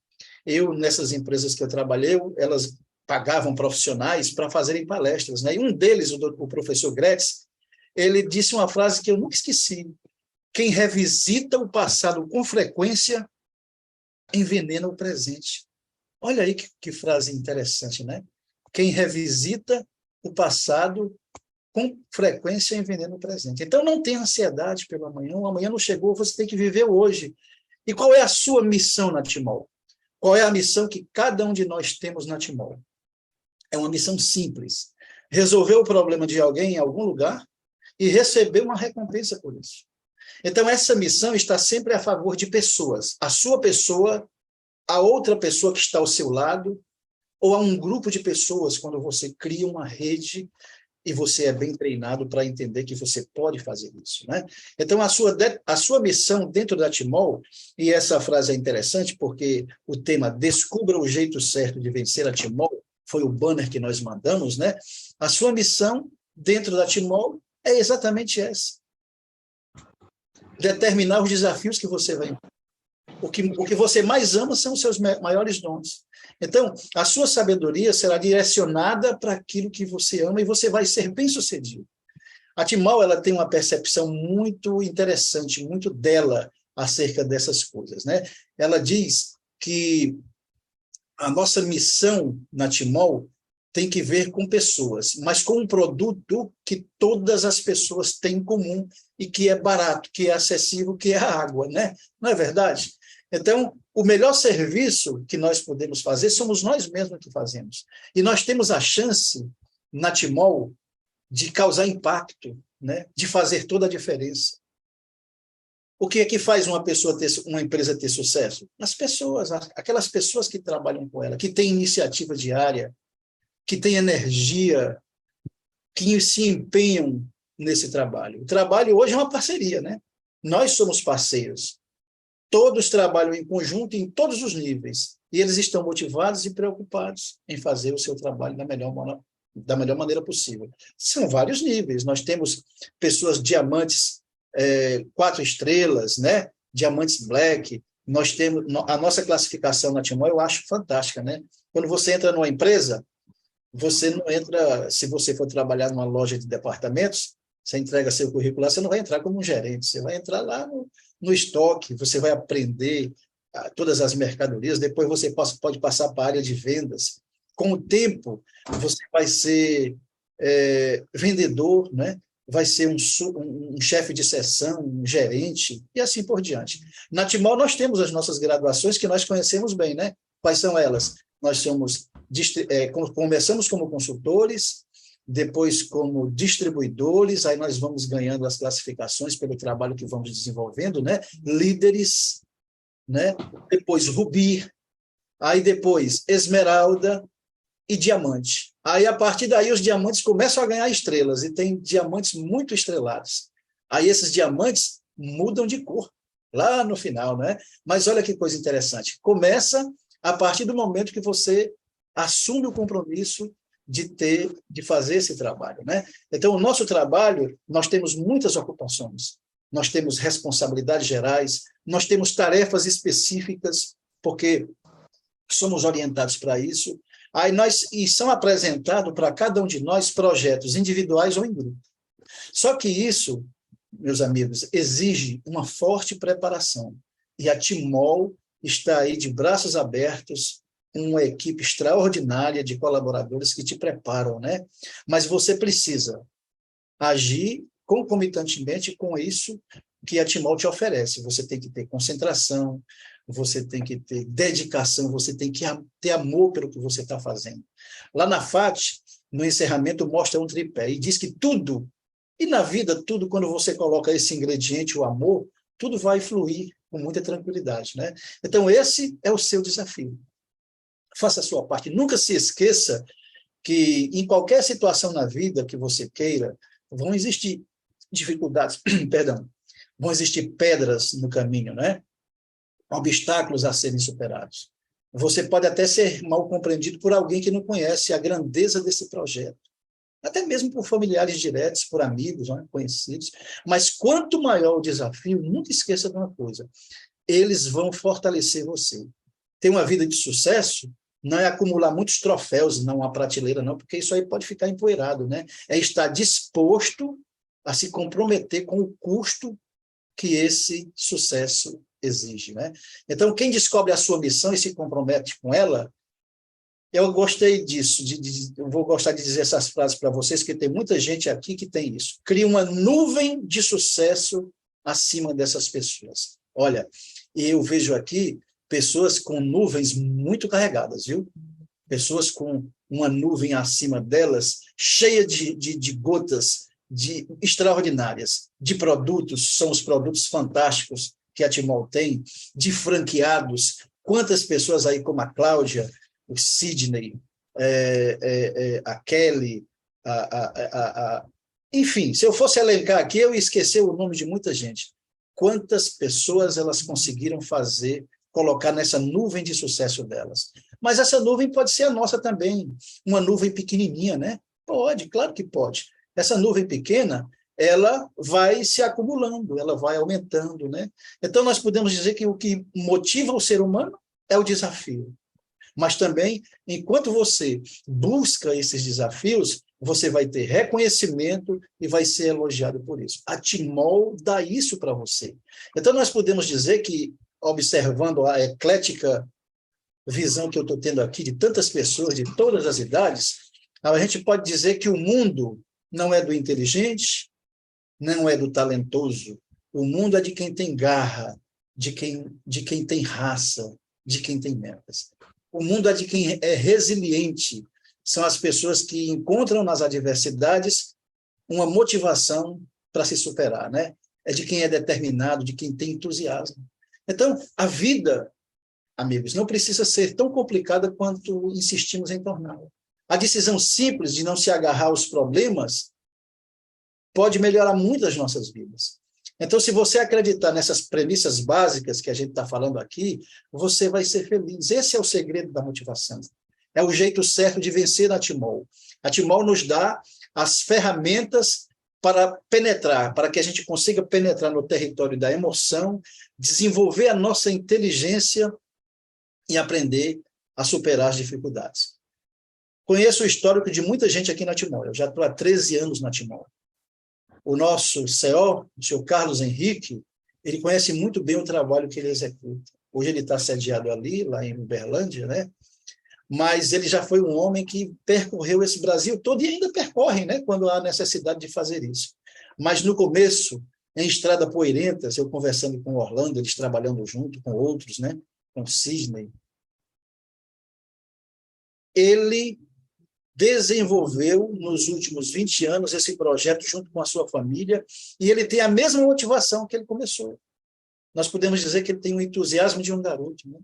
S4: Nessas empresas que eu trabalhei, elas pagavam profissionais para fazerem palestras, né? E um deles, o professor Gretz, ele disse uma frase que eu nunca esqueci. Quem revisita o passado com frequência envenena o presente. Olha aí que frase interessante, né? Quem revisita o passado com frequência envenena o presente. Então, não tenha ansiedade pelo amanhã. O amanhã não chegou, você tem que viver hoje. E qual é a sua missão na Timol? Qual é a missão que cada um de nós temos na Timol? É uma missão simples. Resolver o problema de alguém em algum lugar e receber uma recompensa por isso. Então, essa missão está sempre a favor de pessoas. A sua pessoa, a outra pessoa que está ao seu lado, ou a um grupo de pessoas quando você cria uma rede e você é bem treinado para entender que você pode fazer isso, né? Então, a sua missão dentro da Timol, e essa frase é interessante porque o tema Descubra o jeito certo de vencer a Timol foi o banner que nós mandamos, né? A sua missão dentro da Timol é exatamente essa. Determinar os desafios que você vai encontrar. O que você mais ama são os seus maiores dons. Então, a sua sabedoria será direcionada para aquilo que você ama e você vai ser bem-sucedido. A Timol, ela tem uma percepção muito interessante, muito dela acerca dessas coisas, né? Ela diz que a nossa missão na Timol tem que ver com pessoas, mas com um produto que todas as pessoas têm em comum e que é barato, que é acessível, que é a água, né? Não é verdade? Então, o melhor serviço que nós podemos fazer somos nós mesmos que fazemos. E nós temos a chance, na Timol, de causar impacto, né? De fazer toda a diferença. O que é que faz uma empresa ter sucesso? As pessoas, aquelas pessoas que trabalham com ela, que têm iniciativa diária, que têm energia, que se empenham nesse trabalho. O trabalho hoje é uma parceria, né? Nós somos parceiros. Todos trabalham em conjunto em todos os níveis, e eles estão motivados e preocupados em fazer o seu trabalho da melhor maneira possível. São vários níveis. Nós temos pessoas diamantes 4 estrelas, né? Diamantes black. Nós temos a nossa classificação na Timol, eu acho fantástica, né? Quando você entra numa empresa, você não entra, se você for trabalhar numa loja de departamentos, você entrega seu currículo lá, você não vai entrar como um gerente, você vai entrar lá no estoque, você vai aprender todas as mercadorias, depois você pode passar para a área de vendas. Com o tempo, você vai ser vendedor, né? Vai ser um chefe de seção, um gerente, e assim por diante. Na Timol, nós temos as nossas graduações que nós conhecemos bem, né? Quais são elas? Nós começamos como consultores, depois como distribuidores, aí nós vamos ganhando as classificações pelo trabalho que vamos desenvolvendo, né? Líderes, né? Depois rubi, aí depois esmeralda e diamante. Aí, a partir daí, os diamantes começam a ganhar estrelas, e tem diamantes muito estrelados. Aí, esses diamantes mudam de cor, lá no final, né? Mas olha que coisa interessante. Começa a partir do momento que você assume o compromisso de fazer esse trabalho, né? Então, o nosso trabalho, nós temos muitas ocupações, nós temos responsabilidades gerais, nós temos tarefas específicas, porque somos orientados para isso. E são apresentados para cada um de nós projetos individuais ou em grupo. Só que isso, meus amigos, exige uma forte preparação. E a Timol está aí de braços abertos, uma equipe extraordinária de colaboradores que te preparam, né? Mas você precisa agir concomitantemente com isso que a Timol te oferece. Você tem que ter concentração, você tem que ter dedicação, você tem que ter amor pelo que você está fazendo. Lá na FAT, no encerramento, mostra um tripé e diz que tudo, e na vida tudo, quando você coloca esse ingrediente, o amor, tudo vai fluir com muita tranquilidade, né? Então, esse é o seu desafio. Faça a sua parte. Nunca se esqueça que em qualquer situação na vida que você queira, vão existir dificuldades, perdão, vão existir pedras no caminho, né? Obstáculos a serem superados. Você pode até ser mal compreendido por alguém que não conhece a grandeza desse projeto, até mesmo por familiares diretos, por amigos, né, conhecidos, mas quanto maior o desafio, nunca esqueça de uma coisa, eles vão fortalecer você. Ter uma vida de sucesso não é acumular muitos troféus numa prateleira, não, porque isso aí pode ficar empoeirado, né? É estar disposto a se comprometer com o custo que esse sucesso exige, né? Então, quem descobre a sua missão e se compromete com ela, eu gostei disso, eu vou gostar de dizer essas frases para vocês, que tem muita gente aqui que tem isso. Cria uma nuvem de sucesso acima dessas pessoas. Olha, eu vejo aqui pessoas com nuvens muito carregadas, viu? Pessoas com uma nuvem acima delas, cheia de gotas extraordinárias, de produtos, são os produtos fantásticos que a Timol tem, de franqueados. Quantas pessoas aí como a Cláudia, o Sidney, a Kelly, enfim, se eu fosse elencar aqui, eu ia esquecer o nome de muita gente. Quantas pessoas elas conseguiram colocar nessa nuvem de sucesso delas. Mas essa nuvem pode ser a nossa também, uma nuvem pequenininha, né? Pode, claro que pode. Essa nuvem pequena, ela vai se acumulando, ela vai aumentando, né? Então, nós podemos dizer que o que motiva o ser humano é o desafio. Mas também, enquanto você busca esses desafios, você vai ter reconhecimento e vai ser elogiado por isso. A Timol dá isso para você. Então, nós podemos dizer que, observando a eclética visão que eu estou tendo aqui de tantas pessoas de todas as idades, a gente pode dizer que o mundo não é do inteligente, não é do talentoso. O mundo é de quem tem garra, de quem tem raça, de quem tem metas. O mundo é de quem é resiliente. São as pessoas que encontram nas adversidades uma motivação para se superar, né? É de quem é determinado, de quem tem entusiasmo. Então, a vida, amigos, não precisa ser tão complicada quanto insistimos em torná-la. A decisão simples de não se agarrar aos problemas pode melhorar muito as nossas vidas. Então, se você acreditar nessas premissas básicas que a gente está falando aqui, você vai ser feliz. Esse é o segredo da motivação. É o jeito certo de vencer a Timol. A Timol nos dá as ferramentas para penetrar, para que a gente consiga penetrar no território da emoção, desenvolver a nossa inteligência e aprender a superar as dificuldades. Conheço o histórico de muita gente aqui na Timol. Eu já estou há 13 anos na Timol. O nosso CEO, o senhor Carlos Henrique, ele conhece muito bem o trabalho que ele executa. Hoje ele está sediado ali, lá em Uberlândia, né? Mas ele já foi um homem que percorreu esse Brasil todo e ainda percorre, né, quando há necessidade de fazer isso. Mas no começo, em Estrada Poeirentas, eu conversando com o Orlando, eles trabalhando junto com outros, né, com o Sidney, ele desenvolveu nos últimos 20 anos esse projeto junto com a sua família e ele tem a mesma motivação que ele começou. Nós podemos dizer que ele tem o entusiasmo de um garoto, né?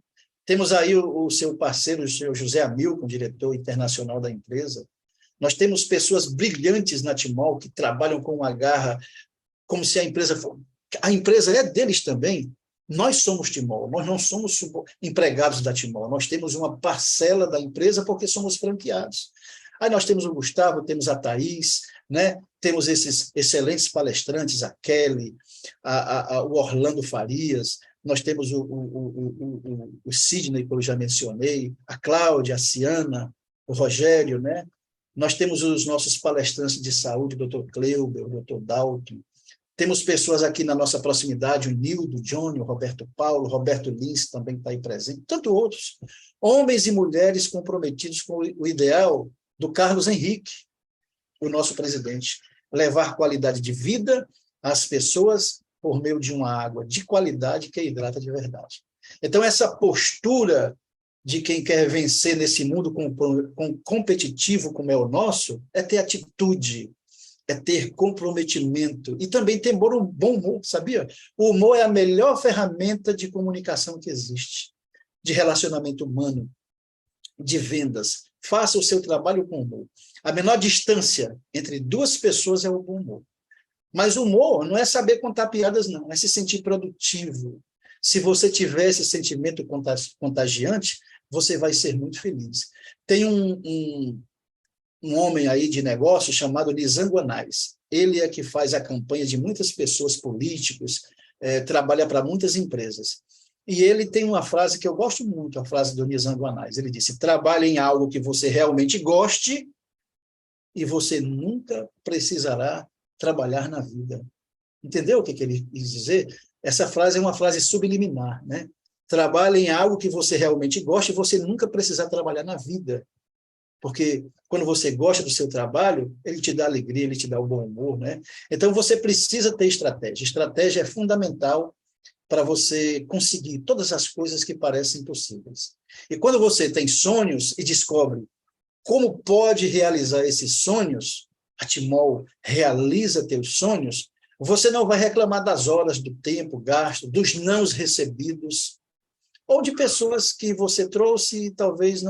S4: Temos aí o seu parceiro, o seu José Hamilton, diretor internacional da empresa. Nós temos pessoas brilhantes na Timol que trabalham com uma garra, como se a empresa fosse... A empresa é deles também. Nós somos Timol, nós não somos empregados da Timol. Nós temos uma parcela da empresa porque somos franqueados. Aí nós temos o Gustavo, temos a Thaís, né? Temos esses excelentes palestrantes, a Kelly, o Orlando Farias, nós temos o Sidney, que eu já mencionei, a Cláudia, a Ciana, o Rogério, né? Nós temos os nossos palestrantes de saúde, o Dr. Cleuber, o Dr. Dalton. Temos pessoas aqui na nossa proximidade, o Nildo, o Johnny, o Roberto Paulo, o Roberto Lins também está aí presente, tanto outros. Homens e mulheres comprometidos com o ideal do Carlos Henrique, o nosso presidente, levar qualidade de vida às pessoas por meio de uma água de qualidade que hidrata de verdade. Então, essa postura de quem quer vencer nesse mundo competitivo como é o nosso, é ter atitude, é ter comprometimento e também ter um bom humor, sabia? O humor é a melhor ferramenta de comunicação que existe, de relacionamento humano, de vendas. Faça o seu trabalho com humor. A menor distância entre duas pessoas é o bom humor. Mas o humor não é saber contar piadas, não. É se sentir produtivo. Se você tiver esse sentimento contagiante, você vai ser muito feliz. Tem um homem aí de negócio chamado Nizango Anais. Ele é que faz a campanha de muitas pessoas, políticos, trabalha para muitas empresas. E ele tem uma frase que eu gosto muito, a frase do Nizango Anais. Ele disse: trabalhe em algo que você realmente goste e você nunca precisará trabalhar na vida. Entendeu o que ele quis dizer? Essa frase é uma frase subliminar, né? Trabalhe em algo que você realmente goste e você nunca precisará trabalhar na vida. Porque quando você gosta do seu trabalho, ele te dá alegria, ele te dá o bom humor, né? Então, você precisa ter estratégia. Estratégia é fundamental para você conseguir todas as coisas que parecem impossíveis. E quando você tem sonhos e descobre como pode realizar esses sonhos, a Timol realiza teus sonhos, você não vai reclamar das horas, do tempo gasto, dos nãos recebidos, ou de pessoas que você trouxe e talvez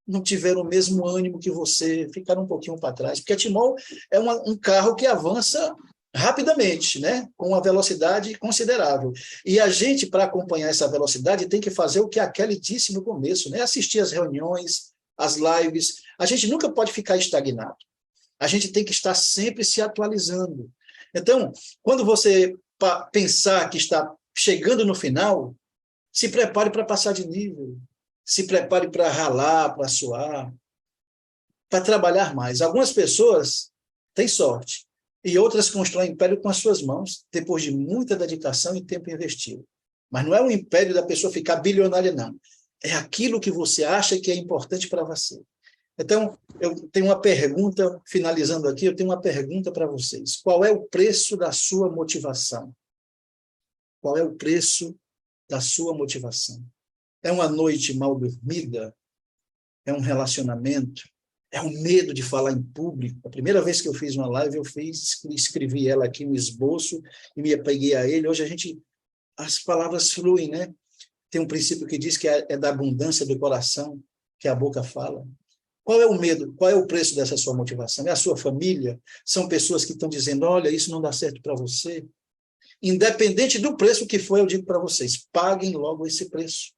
S4: não tiveram o mesmo ânimo que você, ficaram um pouquinho para trás, porque a Timol é um carro que avança rapidamente, né? Com uma velocidade considerável. E a gente, para acompanhar essa velocidade, tem que fazer o que a Kelly disse no começo, né? Assistir às reuniões, às lives. A gente nunca pode ficar estagnado. A gente tem que estar sempre se atualizando. Então, quando você pensar que está chegando no final, se prepare para passar de nível, se prepare para ralar, para suar, para trabalhar mais. Algumas pessoas têm sorte, e outras constroem império com as suas mãos, depois de muita dedicação e tempo investido. Mas não é o império da pessoa ficar bilionária, não. É aquilo que você acha que é importante para você. Então, eu tenho uma pergunta, finalizando aqui, eu tenho uma pergunta para vocês. Qual é o preço da sua motivação? Qual é o preço da sua motivação? É uma noite mal dormida? É um relacionamento? É um medo de falar em público? A primeira vez que eu fiz uma live, escrevi ela aqui no esboço e me apeguei a ele. Hoje as palavras fluem, né? Tem um princípio que diz que é da abundância do coração que a boca fala. Qual é o medo? Qual é o preço dessa sua motivação? É a sua família? São pessoas que estão dizendo, olha, isso não dá certo para você? Independente do preço que for, eu digo para vocês, paguem logo esse preço.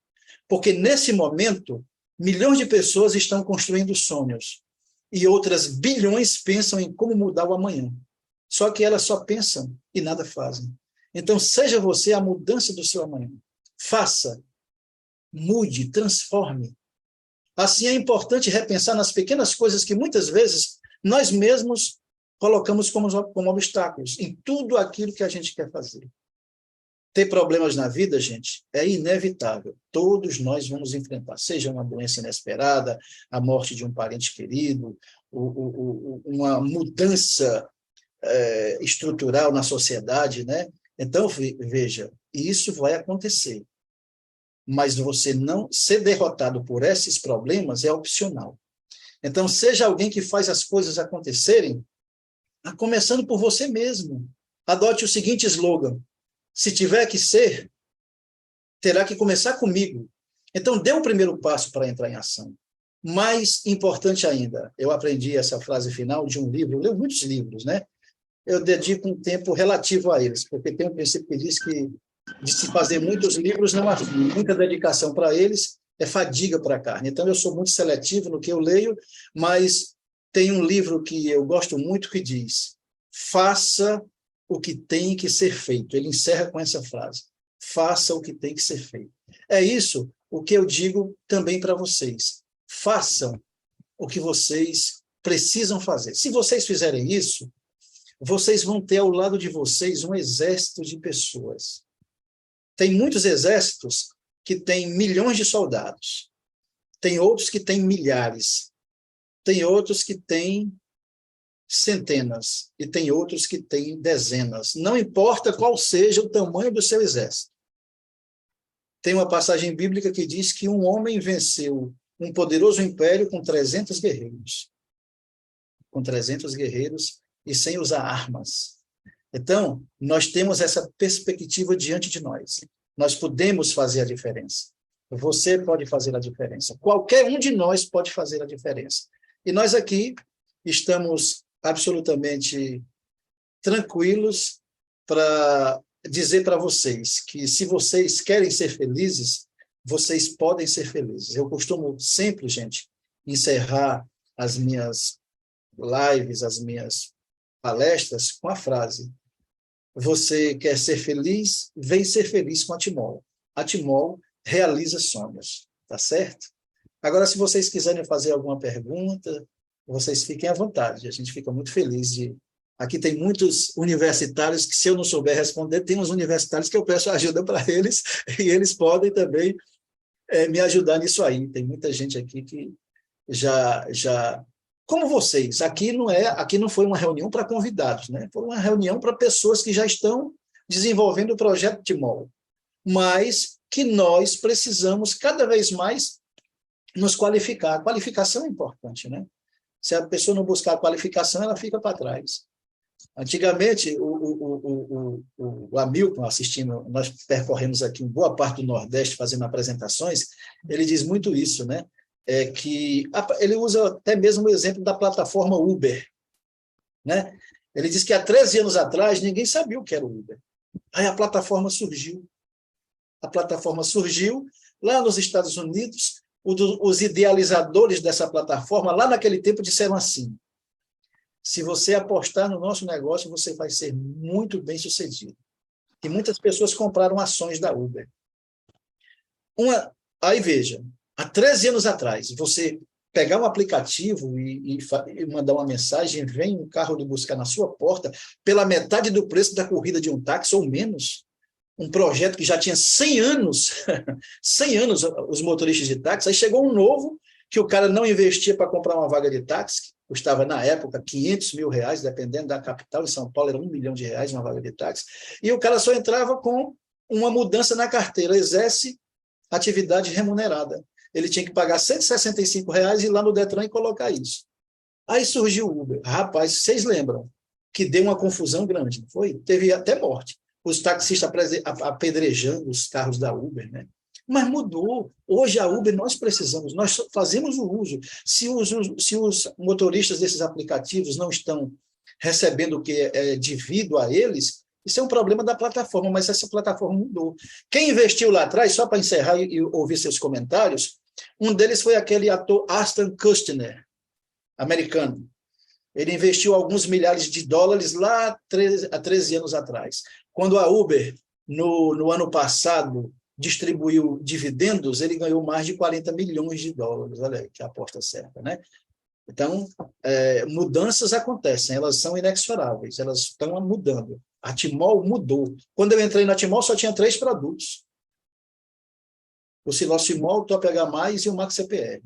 S4: Porque nesse momento, milhões de pessoas estão construindo sonhos e outras bilhões pensam em como mudar o amanhã. Só que elas só pensam e nada fazem. Então, seja você a mudança do seu amanhã. Faça, mude, transforme. Assim, é importante repensar nas pequenas coisas que muitas vezes nós mesmos colocamos como obstáculos em tudo aquilo que a gente quer fazer. Ter problemas na vida, gente, é inevitável. Todos nós vamos enfrentar, seja uma doença inesperada, a morte de um parente querido, uma mudança estrutural na sociedade, né? Então, veja, isso vai acontecer. Mas você não ser derrotado por esses problemas é opcional. Então, seja alguém que faz as coisas acontecerem, começando por você mesmo. Adote o seguinte slogan: se tiver que ser, terá que começar comigo. Então, dê o primeiro passo para entrar em ação. Mais importante ainda, eu aprendi essa frase final de um livro, eu leio muitos livros, né? Eu dedico um tempo relativo a eles, porque tem um princípio que diz que de se fazer muitos livros, não há muita dedicação para eles, é fadiga para a carne. Então, eu sou muito seletivo no que eu leio, mas tem um livro que eu gosto muito que diz: faça o que tem que ser feito. Ele encerra com essa frase: faça o que tem que ser feito. É isso o que eu digo também para vocês. Façam o que vocês precisam fazer. Se vocês fizerem isso, vocês vão ter ao lado de vocês um exército de pessoas. Tem muitos exércitos que têm milhões de soldados. Tem outros que têm milhares. Tem outros que têm centenas. E tem outros que têm dezenas. Não importa qual seja o tamanho do seu exército. Tem uma passagem bíblica que diz que um homem venceu um poderoso império com 300 guerreiros. Com 300 guerreiros e sem usar armas. Então, nós temos essa perspectiva diante de nós. Nós podemos fazer a diferença. Você pode fazer a diferença. Qualquer um de nós pode fazer a diferença. E nós aqui estamos absolutamente tranquilos para dizer para vocês que, se vocês querem ser felizes, vocês podem ser felizes. Eu costumo sempre, gente, encerrar as minhas lives, as minhas palestras com a frase: você quer ser feliz? Vem ser feliz com a Timol. A Timol realiza sonhos, tá certo? Agora, se vocês quiserem fazer alguma pergunta, vocês fiquem à vontade. A gente fica muito feliz de... Aqui tem muitos universitários que, se eu não souber responder, tem uns universitários que eu peço ajuda para eles, e eles podem também me ajudar nisso aí. Tem muita gente aqui que já como vocês, aqui não foi uma reunião para convidados, né? Foi uma reunião para pessoas que já estão desenvolvendo o projeto Timol, mas que nós precisamos cada vez mais nos qualificar. A qualificação é importante, né? Se a pessoa não buscar a qualificação, ela fica para trás. Antigamente, o Hamilton, assistindo, nós percorremos aqui uma boa parte do Nordeste fazendo apresentações, ele diz muito isso, né? é que ele usa até mesmo o exemplo da plataforma Uber, né? Ele diz que há 13 anos atrás ninguém sabia o que era o Uber. Aí a plataforma surgiu. A plataforma surgiu lá nos Estados Unidos. Os idealizadores dessa plataforma, lá naquele tempo, disseram assim: se você apostar no nosso negócio, você vai ser muito bem-sucedido. E muitas pessoas compraram ações da Uber. Aí, veja, há 13 anos atrás, você pegar um aplicativo e mandar uma mensagem, vem um carro lhe buscar na sua porta pela metade do preço da corrida de um táxi ou menos. Um projeto que já tinha 100 anos, 100 anos os motoristas de táxi, aí chegou um novo que o cara não investia para comprar uma vaga de táxi, que custava na época R$500 mil, dependendo da capital, em São Paulo era R$1 milhão uma vaga de táxi, e o cara só entrava com uma mudança na carteira, exerce atividade remunerada. Ele tinha que pagar R$165 e ir lá no Detran e colocar isso. Aí surgiu o Uber. Rapaz, vocês lembram que deu uma confusão grande, não foi? Teve até morte. Os taxistas apedrejando os carros da Uber, né? Mas mudou. Hoje a Uber nós precisamos, nós fazemos o uso. Se os motoristas desses aplicativos não estão recebendo o que é devido a eles, isso é um problema da plataforma, mas essa plataforma mudou. Quem investiu lá atrás, só para encerrar e ouvir seus comentários, um deles foi aquele ator Ashton Kutcher, americano. Ele investiu alguns milhares de dólares lá há 13 anos atrás. Quando a Uber, no ano passado, distribuiu dividendos, ele ganhou mais de 40 milhões de dólares. Olha aí, que aposta certa, né? Então, mudanças acontecem, elas são inexoráveis, elas estão mudando. A Timol mudou. Quando eu entrei na Timol, só tinha 3 produtos. O Silosimol, o Top H+, e o Max CPR.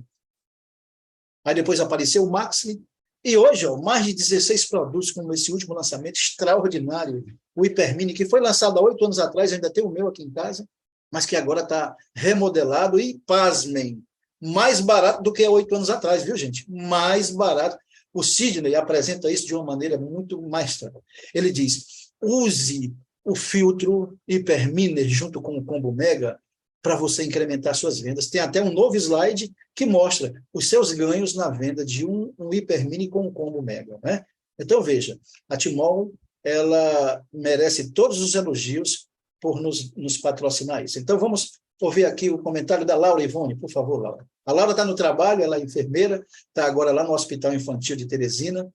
S4: Aí depois apareceu o Maxi, e hoje, mais de 16 produtos, como esse último lançamento extraordinário, o Hipermini, que foi lançado há 8 anos atrás, ainda tem o meu aqui em casa, mas que agora está remodelado e, pasmem, mais barato do que há 8 anos atrás, viu, gente? Mais barato. O Sidney apresenta isso de uma maneira muito maestra. Ele diz: use o filtro Hiperminer junto com o Combo Mega para você incrementar suas vendas. Tem até um novo slide que mostra os seus ganhos na venda de um Hipermini com um Combo Mega, né? Então, veja, a Timol, ela merece todos os elogios por nos patrocinar isso. Então, vamos ouvir aqui o comentário da Laura Ivone, por favor, Laura. A Laura está no trabalho, ela é enfermeira, está agora lá no Hospital Infantil de Teresina,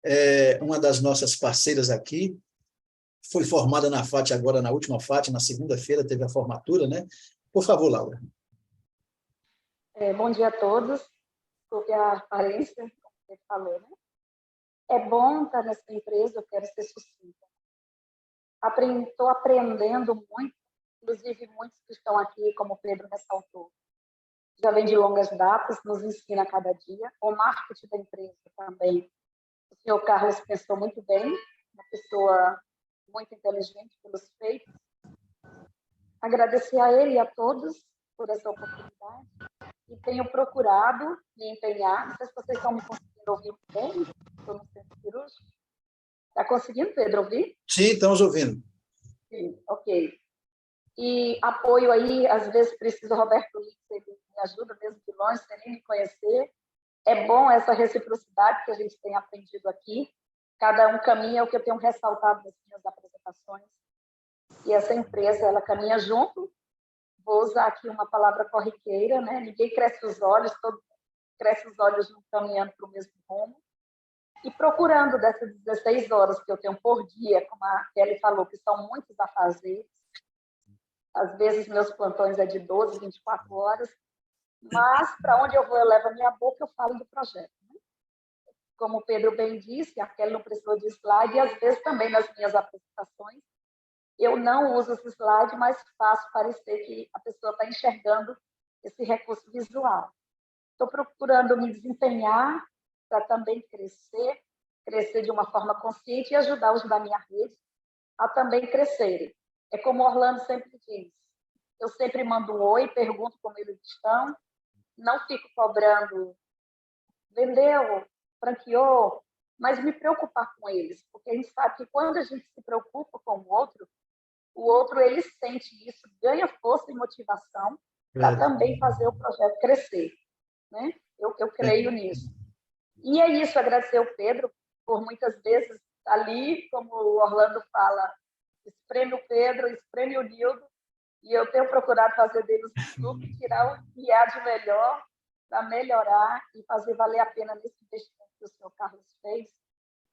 S4: é uma das nossas parceiras aqui, foi formada na FAT agora, na última FAT, na segunda-feira, teve a formatura, né? Por favor, Laura.
S6: Bom dia a todos. Desculpe a aparência, como você falou, né? É bom estar nessa empresa, eu quero ser sucinta. Estou aprendendo muito, inclusive muitos que estão aqui, como o Pedro ressaltou, já vem de longas datas, nos ensina a cada dia. O marketing da empresa também. O senhor Carlos pensou muito bem, uma pessoa muito inteligente pelos feitos. Agradecer a ele e a todos por essa oportunidade. E tenho procurado me empenhar. Não sei se vocês estão me conseguindo ouvir bem. Estou no centro cirúrgico. Está conseguindo, Pedro, ouvir?
S4: Sim, estamos ouvindo.
S6: Sim, ok. E apoio aí, às vezes precisa o Roberto Lins, ele me ajuda mesmo de longe, sem nem me conhecer. É bom essa reciprocidade que a gente tem aprendido aqui. Cada um caminha, é o que eu tenho ressaltado nas minhas apresentações. E essa empresa, ela caminha junto. Vou usar aqui uma palavra corriqueira, né? Ninguém cresce os olhos, todo mundo cresce os olhos junto, caminhando para o mesmo rumo. E procurando dessas 16 horas que eu tenho por dia, como a Kelly falou, que são muitos a fazer. Às vezes, meus plantões é de 12, 24 horas. Mas, para onde eu vou, eu levo a minha boca, eu falo do projeto. Né? Como o Pedro bem disse, a Kelly não precisou de slide, e às vezes também nas minhas apresentações, eu não uso esse slide, mas faço parecer que a pessoa está enxergando esse recurso visual. Estou procurando me desempenhar para também crescer de uma forma consciente e ajudar os da minha rede a também crescerem. É como o Orlando sempre diz, eu sempre mando um oi, pergunto como eles estão, não fico cobrando, vendeu, franqueou, mas me preocupar com eles, porque a gente sabe que quando a gente se preocupa com o outro ele sente isso, ganha força e motivação para também fazer o projeto crescer. né? Eu creio nisso. E é isso, agradecer o Pedro por muitas vezes ali, como o Orlando fala, espreme o Pedro, espreme o Nildo, e eu tenho procurado fazer deles um grupo e tirar o que há de melhor para melhorar e fazer valer a pena nesse investimento que o senhor Carlos fez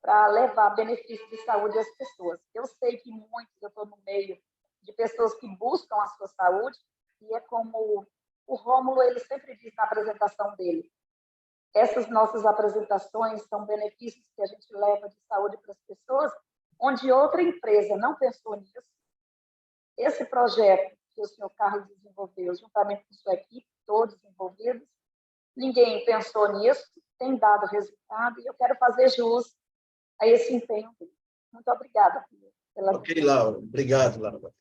S6: para levar benefícios de saúde às pessoas. Eu sei que muitos, eu estou no meio de pessoas que buscam a sua saúde, e é como o Rômulo ele sempre diz na apresentação dele, essas nossas apresentações são benefícios que a gente leva de saúde para as pessoas, onde outra empresa não pensou nisso. Esse projeto que o senhor Carlos desenvolveu, juntamente com sua equipe, todos envolvidos, ninguém pensou nisso, tem dado resultado, e eu quero fazer jus a esse empenho dele. Muito obrigada.
S4: Ok, Laura. Obrigado, Laura.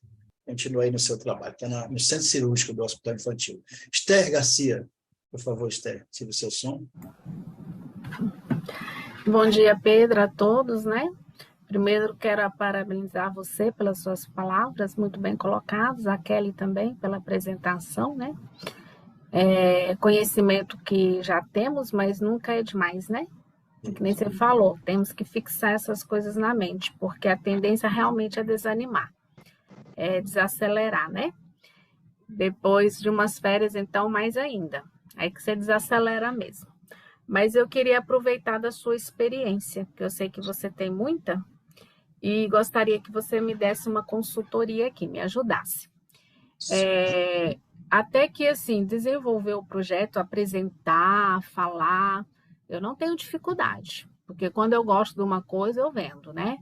S4: Continue aí no seu trabalho, que é no Centro Cirúrgico do Hospital Infantil. Esther Garcia, por favor, Esther, tire o seu som.
S7: Bom dia, Pedro, a todos, né? Primeiro, quero parabenizar você pelas suas palavras, muito bem colocadas, a Kelly também pela apresentação, né? Conhecimento que já temos, mas nunca é demais, né? Que nem você falou, temos que fixar essas coisas na mente, porque a tendência realmente é desanimar, é desacelerar, né? Depois de umas férias, então, mais ainda. Aí que você desacelera mesmo. Mas eu queria aproveitar da sua experiência, que eu sei que você tem muita, e gostaria que você me desse uma consultoria aqui, me ajudasse. Até que, assim, desenvolver o projeto, apresentar, falar, eu não tenho dificuldade, porque quando eu gosto de uma coisa, eu vendo, né?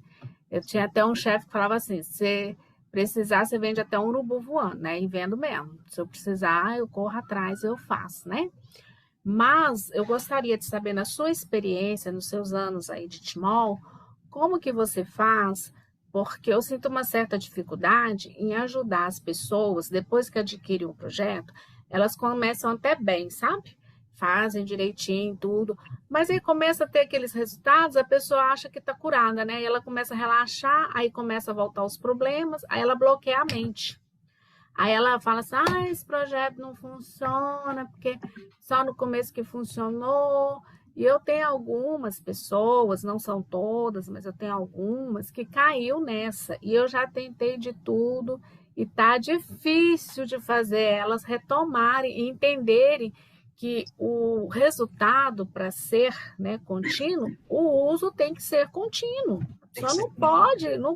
S7: Eu tinha até um chefe que falava assim, se precisar, você vende até um urubu voando, né? E vendo mesmo. Se eu precisar, eu corro atrás, eu faço, né? Mas eu gostaria de saber, na sua experiência, nos seus anos aí de Timol, como que você faz, porque eu sinto uma certa dificuldade em ajudar as pessoas, depois que adquirem um projeto, elas começam até bem, sabe? Fazem direitinho, tudo, mas aí começa a ter aqueles resultados, a pessoa acha que está curada, né? E ela começa a relaxar, aí começa a voltar os problemas, aí ela bloqueia a mente. Aí ela fala assim, esse projeto não funciona, porque só no começo que funcionou. E eu tenho algumas pessoas, não são todas, mas eu tenho algumas que caiu nessa. E eu já tentei de tudo e tá difícil de fazer elas retomarem e entenderem que o resultado para ser, né, contínuo, o uso tem que ser contínuo. Só não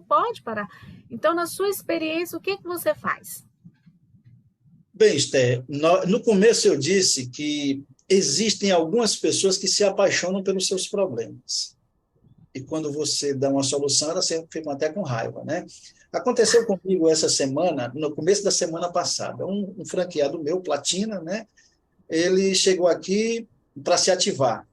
S7: pode parar. Então, na sua experiência, o que você faz?
S4: Bem, Esther, no começo eu disse que existem algumas pessoas que se apaixonam pelos seus problemas. E quando você dá uma solução, elas ficam até com raiva, né? Aconteceu comigo essa semana, no começo da semana passada, um franqueado meu, Platina, né? Ele chegou aqui para se ativar.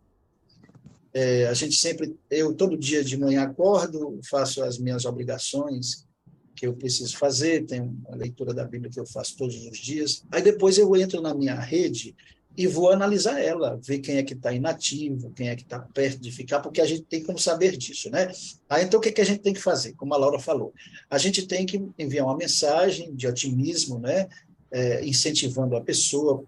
S4: A gente sempre, eu todo dia de manhã acordo, faço as minhas obrigações que eu preciso fazer, tem uma leitura da Bíblia que eu faço todos os dias. Aí depois eu entro na minha rede e vou analisar ela, ver quem é que está inativo, quem é que está perto de ficar, porque a gente tem como saber disso, né? Aí, então, o que a gente tem que fazer? Como a Laura falou, a gente tem que enviar uma mensagem de otimismo, né? Incentivando a pessoa,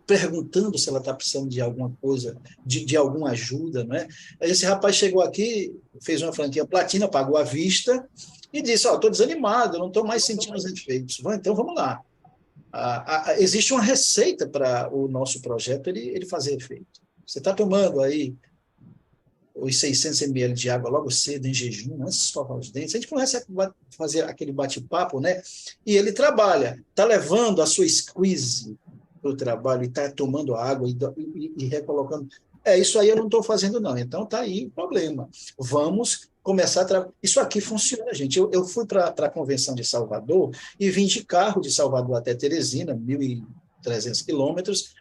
S4: perguntando se ela está precisando de alguma coisa, de alguma ajuda, né? Aí esse rapaz chegou aqui, fez uma franquia Platina, pagou à vista e disse, estou desanimado, não estou mais sentindo os efeitos. Então, vamos lá. Existe uma receita para o nosso projeto ele fazer efeito. Você está tomando aí os 600 ml de água logo cedo, em jejum, antes de escovar os dentes, a gente começa a fazer aquele bate-papo, né? E ele trabalha, está levando a sua squeeze para o trabalho e está tomando água e recolocando. Isso aí eu não estou fazendo, não. Então, está aí o problema. Vamos começar a trabalhar. Isso aqui funciona, gente. Eu fui para a convenção de Salvador e vim de carro de Salvador até Teresina, 1.300 quilômetros.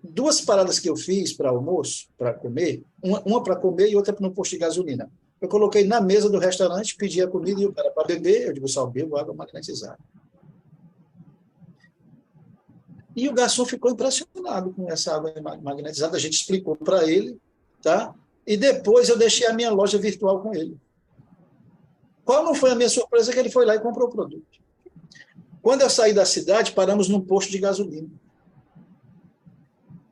S4: 2 paradas que eu fiz para almoço, para comer, uma para comer e outra no posto de gasolina. Eu coloquei na mesa do restaurante, pedi a comida e o cara para beber, eu digo, só bebo água magnetizada. E o garçom ficou impressionado com essa água magnetizada, a gente explicou para ele, tá? E depois eu deixei a minha loja virtual com ele. Qual não foi a minha surpresa? Que ele foi lá e comprou o produto. Quando eu saí da cidade, paramos num posto de gasolina.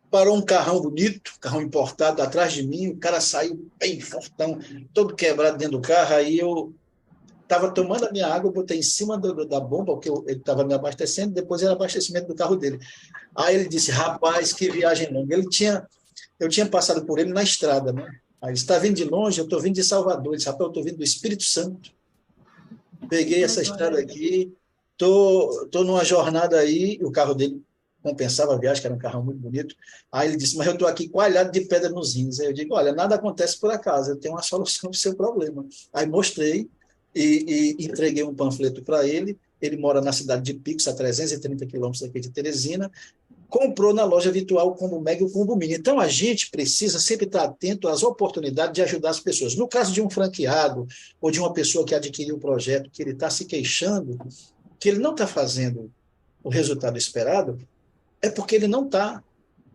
S4: parou um carrão bonito, carrão importado, atrás de mim, o cara saiu bem fortão, todo quebrado dentro do carro, aí eu estava tomando a minha água, eu botei em cima da bomba, porque ele estava me abastecendo, depois era abastecimento do carro dele. Aí ele disse, rapaz, que viagem longa. Eu tinha passado por ele na estrada, né? Aí ele está vindo de longe, eu estou vindo de Salvador. Ele disse, rapaz, eu estou vindo do Espírito Santo. Peguei essa estrada aqui, estou numa jornada aí, o carro dele compensava a viagem, que era um carro muito bonito. Aí ele disse, mas eu estou aqui coalhado de pedra nos rins. Aí eu digo, olha, nada acontece por acaso, eu tenho uma solução para o seu problema. Aí mostrei e entreguei um panfleto para ele. Ele mora na cidade de Picos, a 330 quilômetros daqui de Teresina. Comprou na loja virtual o Combo Mega e o Combo Mini. Então, a gente precisa sempre estar atento às oportunidades de ajudar as pessoas. No caso de um franqueado ou de uma pessoa que adquiriu um projeto, que ele está se queixando, que ele não está fazendo o resultado esperado, é porque ele não está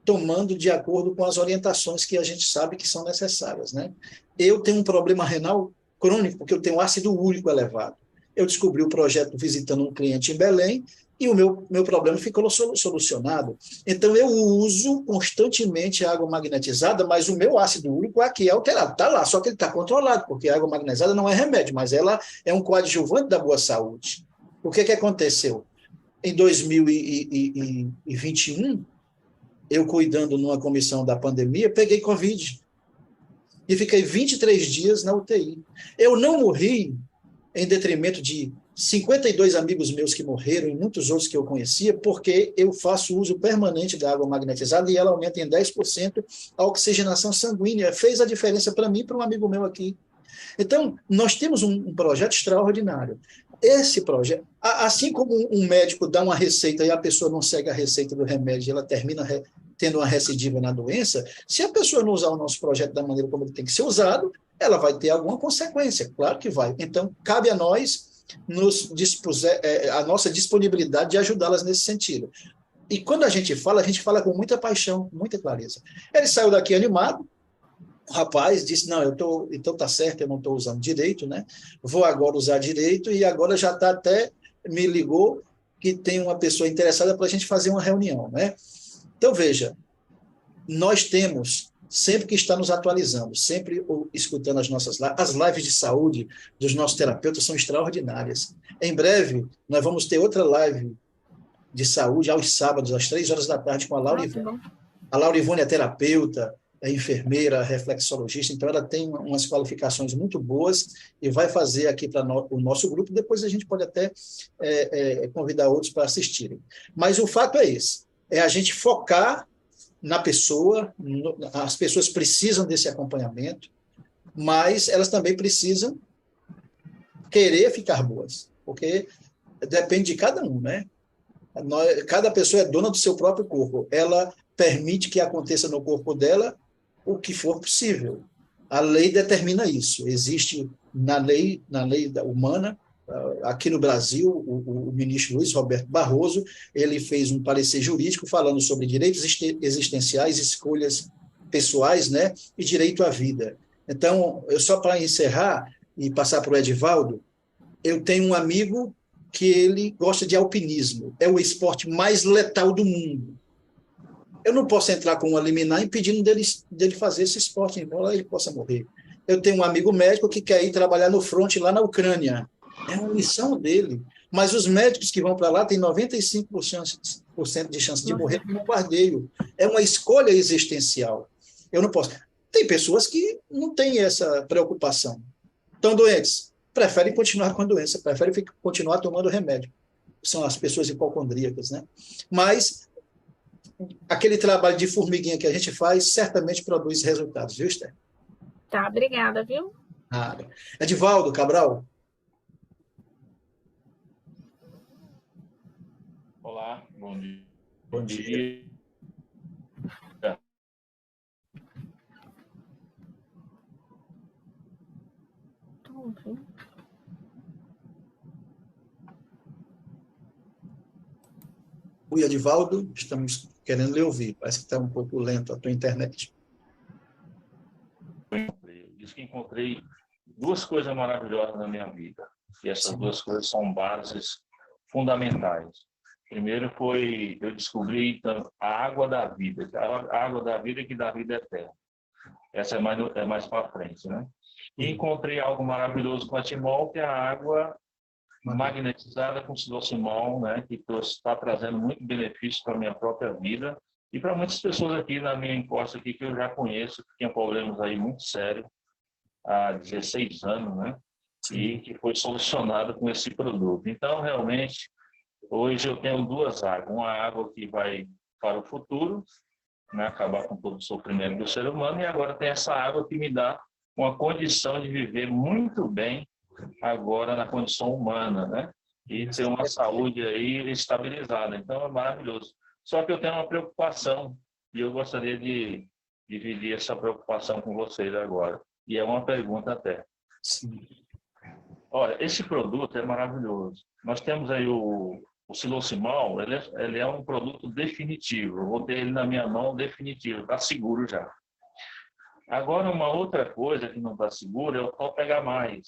S4: tomando de acordo com as orientações que a gente sabe que são necessárias, né? Eu tenho um problema renal crônico, porque eu tenho ácido úrico elevado. Eu descobri o projeto visitando um cliente em Belém, e o meu problema ficou solucionado. Então, eu uso constantemente a água magnetizada, mas o meu ácido úrico aqui é alterado. Está lá, só que ele está controlado, porque a água magnetizada não é remédio, mas ela é um coadjuvante da boa saúde. O que aconteceu? Em 2021, eu cuidando numa comissão da pandemia, peguei Covid e fiquei 23 dias na UTI. Eu não morri em detrimento de 52 amigos meus que morreram e muitos outros que eu conhecia, porque eu faço uso permanente da água magnetizada e ela aumenta em 10% a oxigenação sanguínea. Fez a diferença para mim e para um amigo meu aqui. Então, nós temos um projeto extraordinário. Esse projeto, assim como um médico dá uma receita e a pessoa não segue a receita do remédio e ela termina tendo uma recidiva na doença, se a pessoa não usar o nosso projeto da maneira como ele tem que ser usado, ela vai ter alguma consequência, claro que vai. Então, cabe a nós a nossa disponibilidade de ajudá-las nesse sentido. E quando a gente fala com muita paixão, muita clareza. Ele saiu daqui animado, o rapaz disse, não, então tá certo, eu não estou usando direito, né? Vou agora usar direito, e agora já está até, me ligou que tem uma pessoa interessada para a gente fazer uma reunião, né? Então, veja, nós temos sempre que estar nos atualizando, sempre escutando as lives de saúde dos nossos terapeutas são extraordinárias. Em breve, nós vamos ter outra live de saúde aos sábados, às 3h da tarde, com a Laura Ivone. A Laura Ivone é terapeuta, é enfermeira, reflexologista, então ela tem umas qualificações muito boas e vai fazer aqui para o nosso grupo, depois a gente pode até convidar outros para assistirem. Mas o fato é esse, é a gente focar na pessoa, as pessoas precisam desse acompanhamento, mas elas também precisam querer ficar boas, porque depende de cada um, né? Cada pessoa é dona do seu próprio corpo, ela permite que aconteça no corpo dela o que for possível. A lei determina isso, existe na lei humana. Aqui no Brasil, o ministro Luiz Roberto Barroso, ele fez um parecer jurídico falando sobre direitos existenciais, escolhas pessoais, né, e direito à vida. Então, só para encerrar e passar para o Edivaldo, eu tenho um amigo que ele gosta de alpinismo, é o esporte mais letal do mundo. Eu não posso entrar com uma liminar impedindo dele fazer esse esporte, embora ele possa morrer. Eu tenho um amigo médico que quer ir trabalhar no fronte lá na Ucrânia. É uma missão dele. Mas os médicos que vão para lá têm 95% de chance de morrer no bombardeio. É uma escolha existencial. Eu não posso. Tem pessoas que não têm essa preocupação. Estão doentes, preferem continuar com a doença, preferem continuar tomando remédio. São as pessoas hipocondríacas, né? Mas aquele trabalho de formiguinha que a gente faz certamente produz resultados, viu, Esther?
S7: Tá, obrigada, viu?
S4: Edivaldo Cabral.
S8: Olá, bom dia.
S4: Bom dia. Oi, Edivaldo, estamos querendo lhe ouvir. Parece que está um pouco lento a tua internet.
S8: Eu disse que encontrei duas coisas maravilhosas na minha vida. E essas duas coisas são bases fundamentais. Primeiro foi, eu descobri então, a água da vida, a água da vida que dá vida eterna. Essa é mais para frente, né? E encontrei algo maravilhoso com a Timol, que é a água magnetizada com silocimol, né? Que está trazendo muito benefício para a minha própria vida e para muitas pessoas aqui na minha encosta aqui que eu já conheço, que tinham problemas aí muito sérios há 16 anos, né? E que foi solucionado com esse produto. Então, realmente, hoje eu tenho duas águas. Uma água que vai para o futuro, né? Acabar com todo o sofrimento do ser humano, e agora tem essa água que me dá uma condição de viver muito bem agora na condição humana, né? E ter uma saúde aí estabilizada. Então, é maravilhoso. Só que eu tenho uma preocupação e eu gostaria de dividir essa preocupação com vocês agora. E é uma pergunta até.
S4: Sim.
S8: Olha, esse produto é maravilhoso. Nós temos aí o silocimol, ele é um produto definitivo. Eu vou ter ele na minha mão definitivo, está seguro já. Agora, uma outra coisa que não está segura é o Top H+,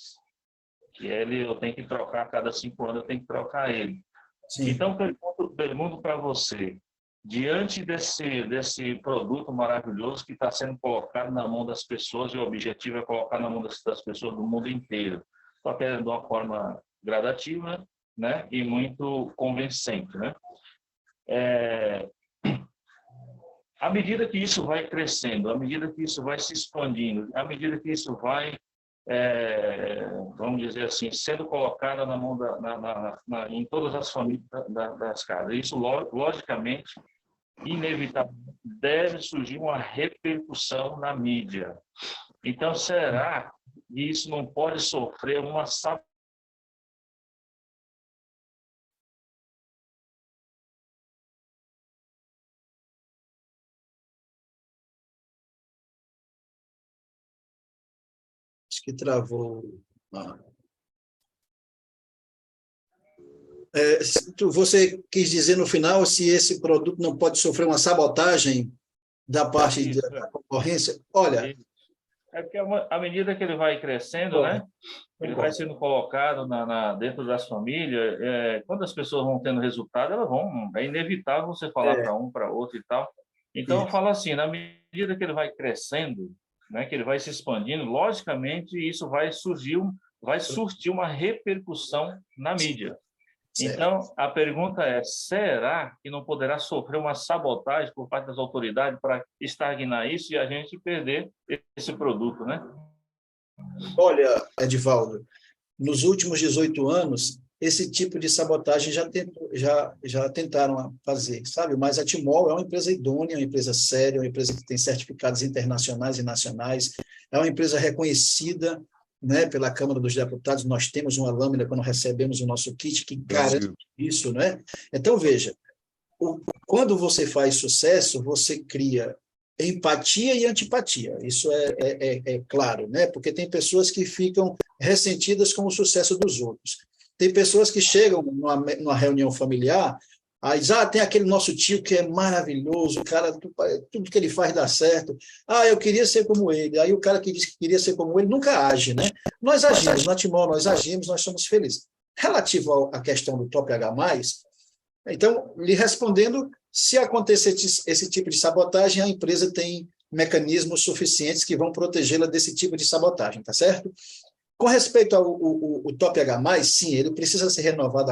S8: que ele eu tenho que trocar a cada 5 anos, eu tenho que trocar ele. Sim. Então, pergunto para você, diante desse produto maravilhoso que está sendo colocado na mão das pessoas, e o objetivo é colocar na mão das pessoas do mundo inteiro, só que é de uma forma gradativa, né, e muito convincente, né? À medida que isso vai crescendo, à medida que isso vai se expandindo, à medida que isso vai, vamos dizer assim, sendo colocado na mão em todas as famílias das casas, isso, logicamente, inevitavelmente, deve surgir uma repercussão na mídia. Então, será que isso não pode sofrer uma sabotagem?
S4: Que travou. Você quis dizer no final se esse produto não pode sofrer uma sabotagem da parte da concorrência? Olha...
S8: É porque à medida que ele vai crescendo, né? Ele vai sendo colocado dentro das famílias, quando as pessoas vão tendo resultado, é inevitável você falar para um, para outro e tal. Então, eu falo assim, na medida que ele vai crescendo, né, que ele vai se expandindo, logicamente isso vai surtir uma repercussão na mídia. Então, a pergunta é, será que não poderá sofrer uma sabotagem por parte das autoridades para estagnar isso e a gente perder esse produto, né?
S4: Olha, Edivaldo, nos últimos 18 anos, esse tipo de sabotagem já tentaram fazer, sabe? Mas a Timol é uma empresa idônea, é uma empresa séria, é uma empresa que tem certificados internacionais e nacionais, é uma empresa reconhecida, né, pela Câmara dos Deputados. Nós temos uma lâmina quando recebemos o nosso kit que garante isso, né? Então, veja, quando você faz sucesso, você cria empatia e antipatia, isso é claro, né? Porque tem pessoas que ficam ressentidas com o sucesso dos outros. Tem pessoas que chegam numa reunião familiar, aí diz, tem aquele nosso tio que é maravilhoso, o cara, tudo que ele faz dá certo. Eu queria ser como ele. Aí o cara que diz que queria ser como ele nunca age, né? Nós agimos, na Timol nós agimos, nós somos felizes. Relativo à questão do Top H+, então, lhe respondendo, se acontecer esse tipo de sabotagem, a empresa tem mecanismos suficientes que vão protegê-la desse tipo de sabotagem, tá certo? Com respeito ao Top H+, sim, ele precisa ser renovado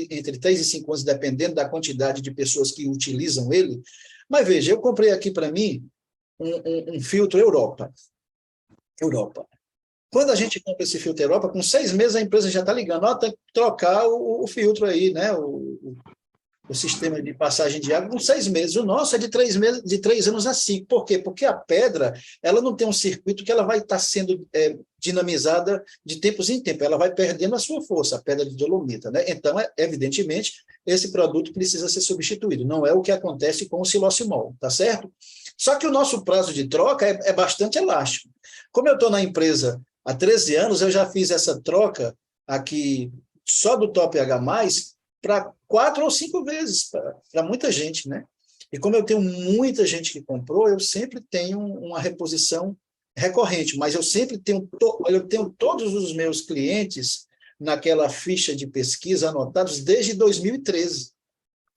S4: entre 3 e 5 anos, dependendo da quantidade de pessoas que utilizam ele. Mas veja, eu comprei aqui para mim um filtro Europa. Quando a gente compra esse filtro Europa, com 6 meses a empresa já está ligando, tem que trocar o filtro aí, né? O sistema de passagem de água com 6 meses. O nosso é de 3 anos a 5. Por quê? Porque a pedra ela não tem um circuito que ela vai estar sendo dinamizada de tempos em tempos. Ela vai perdendo a sua força, a pedra de dolomita, né? Então, evidentemente, esse produto precisa ser substituído. Não é o que acontece com o silocimol, tá certo? Só que o nosso prazo de troca é bastante elástico. Como eu estou na empresa há 13 anos, eu já fiz essa troca aqui só do Top H+, para 4 ou 5 vezes, para muita gente, né? E como eu tenho muita gente que comprou, eu sempre tenho uma reposição recorrente, mas eu sempre tenho todos os meus clientes naquela ficha de pesquisa anotados desde 2013.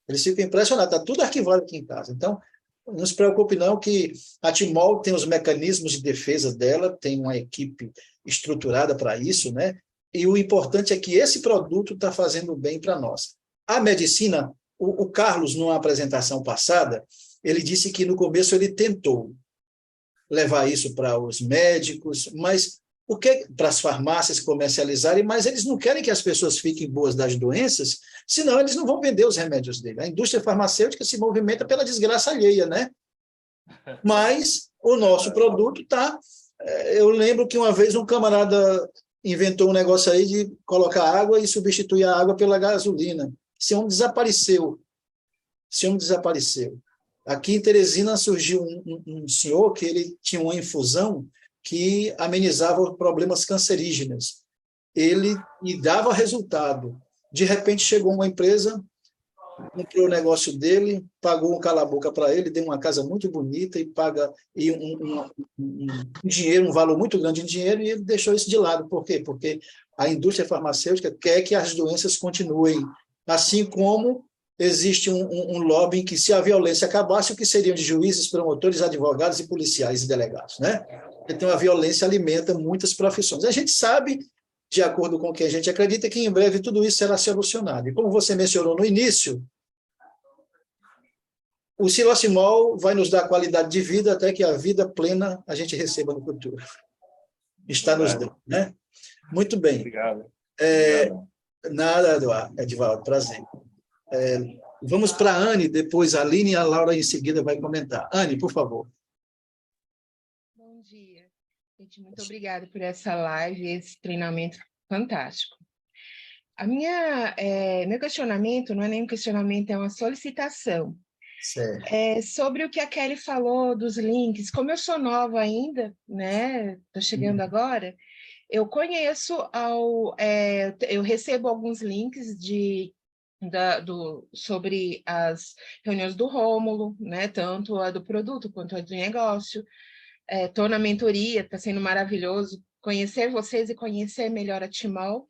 S4: Eles ficam impressionados, está tudo arquivado aqui em casa. Então, não se preocupe não que a Timol tem os mecanismos de defesa dela, tem uma equipe estruturada para isso, né? E o importante é que esse produto está fazendo bem para nós. A medicina, o Carlos, numa apresentação passada, ele disse que no começo ele tentou levar isso para os médicos, mas para as farmácias comercializarem, mas eles não querem que as pessoas fiquem boas das doenças, senão eles não vão vender os remédios dele. A indústria farmacêutica se movimenta pela desgraça alheia, né? Mas o nosso produto está... Eu lembro que uma vez um camarada inventou um negócio aí de colocar água e substituir a água pela gasolina. Esse homem desapareceu. Aqui em Teresina surgiu um senhor que ele tinha uma infusão que amenizava problemas cancerígenos. Ele dava resultado. De repente chegou uma empresa, comprou o negócio dele, pagou um cala-boca para ele, deu uma casa muito bonita e paga um dinheiro, um valor muito grande em dinheiro, e ele deixou isso de lado. Por quê? Porque a indústria farmacêutica quer que as doenças continuem, assim como existe um lobby que, se a violência acabasse, o que seriam de juízes, promotores, advogados e policiais e delegados, né? Então, a violência alimenta muitas profissões. A gente sabe, de acordo com o que a gente acredita, que em breve tudo isso será solucionado. E como você mencionou no início, o Silocimol vai nos dar qualidade de vida até que a vida plena a gente receba no futuro. Está nos dando, né? Muito bem.
S8: Obrigado.
S4: Nada, Edivaldo, prazer. Vamos para a Anne, depois a Aline e a Laura em seguida vai comentar. Anne, por favor.
S9: Bom dia. Gente, muito obrigada por essa live, esse treinamento fantástico. Meu questionamento não é nem um questionamento, é uma solicitação.
S4: Certo.
S9: Sobre o que a Kelly falou dos links. Como eu sou nova ainda, né? Estou chegando agora, eu conheço, eu recebo alguns links sobre as reuniões do Rômulo, né? Tanto a do produto quanto a do negócio. Estou na mentoria, está sendo maravilhoso conhecer vocês e conhecer melhor a Timol.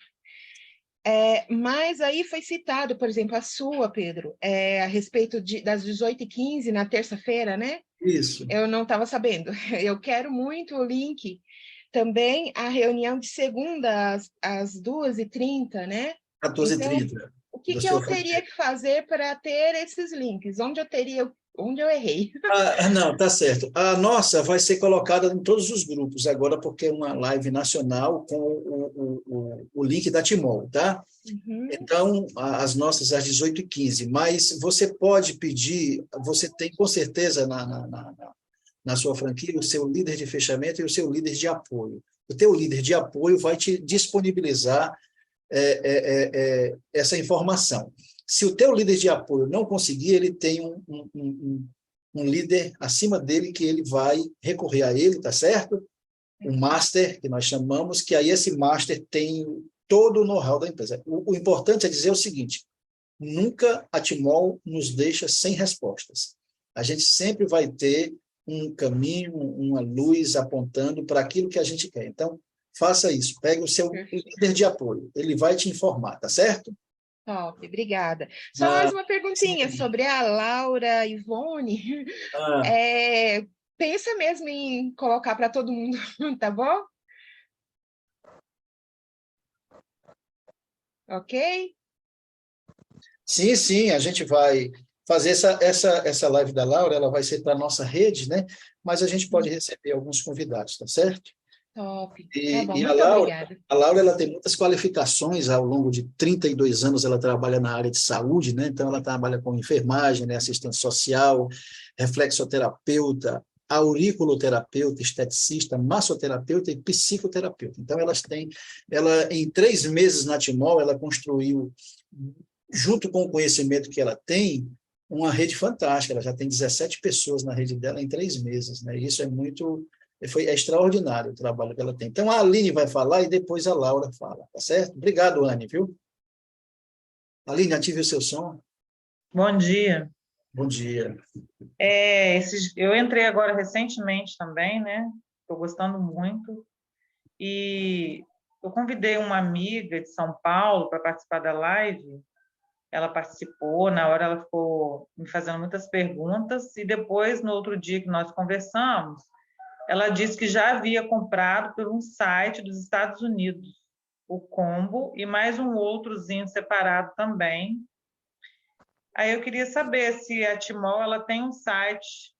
S9: Mas aí foi citado, por exemplo, a sua, Pedro, a respeito das 18h15 na terça-feira, né?
S4: Isso.
S9: Eu não estava sabendo. Eu quero muito o link também, a reunião de segunda às 2h30, né?
S4: 14h30.
S9: Então, o que eu teria que fazer para ter esses links? Onde eu errei?
S4: Não, tá certo. A nossa vai ser colocada em todos os grupos agora, porque é uma live nacional com o link da Timol, tá? Então, as nossas às 18h15. Mas você pode pedir, você tem com certeza na sua franquia o seu líder de fechamento e o seu líder de apoio. O teu líder de apoio vai te disponibilizar essa informação. Se o teu líder de apoio não conseguir, ele tem um líder acima dele que ele vai recorrer a ele, tá certo? Um master, que nós chamamos, que aí esse master tem todo o know-how da empresa. O importante é dizer o seguinte: nunca a Timol nos deixa sem respostas. A gente sempre vai ter um caminho, uma luz apontando para aquilo que a gente quer. Então, faça isso. Pegue o seu líder de apoio. Ele vai te informar, tá certo?
S9: Top, obrigada. Só mais uma perguntinha sobre a Laura Ivone. Pensa mesmo em colocar para todo mundo, tá bom? Ok?
S4: Sim, a gente vai fazer essa live da Laura, ela vai ser para a nossa rede, né? Mas a gente pode receber alguns convidados, tá certo?
S9: Top.
S4: E,
S9: Tá bom,
S4: e
S9: muito obrigada.
S4: A Laura ela tem muitas qualificações, ao longo de 32 anos ela trabalha na área de saúde, né? Então ela trabalha com enfermagem, né? Assistente social, reflexoterapeuta, auriculoterapeuta, esteticista, massoterapeuta e psicoterapeuta. Então ela em 3 meses na Timol, ela construiu, junto com o conhecimento que ela tem, uma rede fantástica. Ela já tem 17 pessoas na rede dela em 3 meses, né? E isso é extraordinário o trabalho que ela tem. Então, a Aline vai falar e depois a Laura fala, tá certo? Obrigado, Anne, viu? Aline, ative o seu som.
S10: Bom dia.
S4: Bom dia.
S10: Eu entrei agora recentemente também, né? Estou gostando muito. E eu convidei uma amiga de São Paulo para participar da live, ela participou, na hora ela ficou me fazendo muitas perguntas, e depois, no outro dia que nós conversamos, ela disse que já havia comprado por um site dos Estados Unidos, o combo, e mais um outrozinho separado também. Aí eu queria saber se a Timol ela tem um site,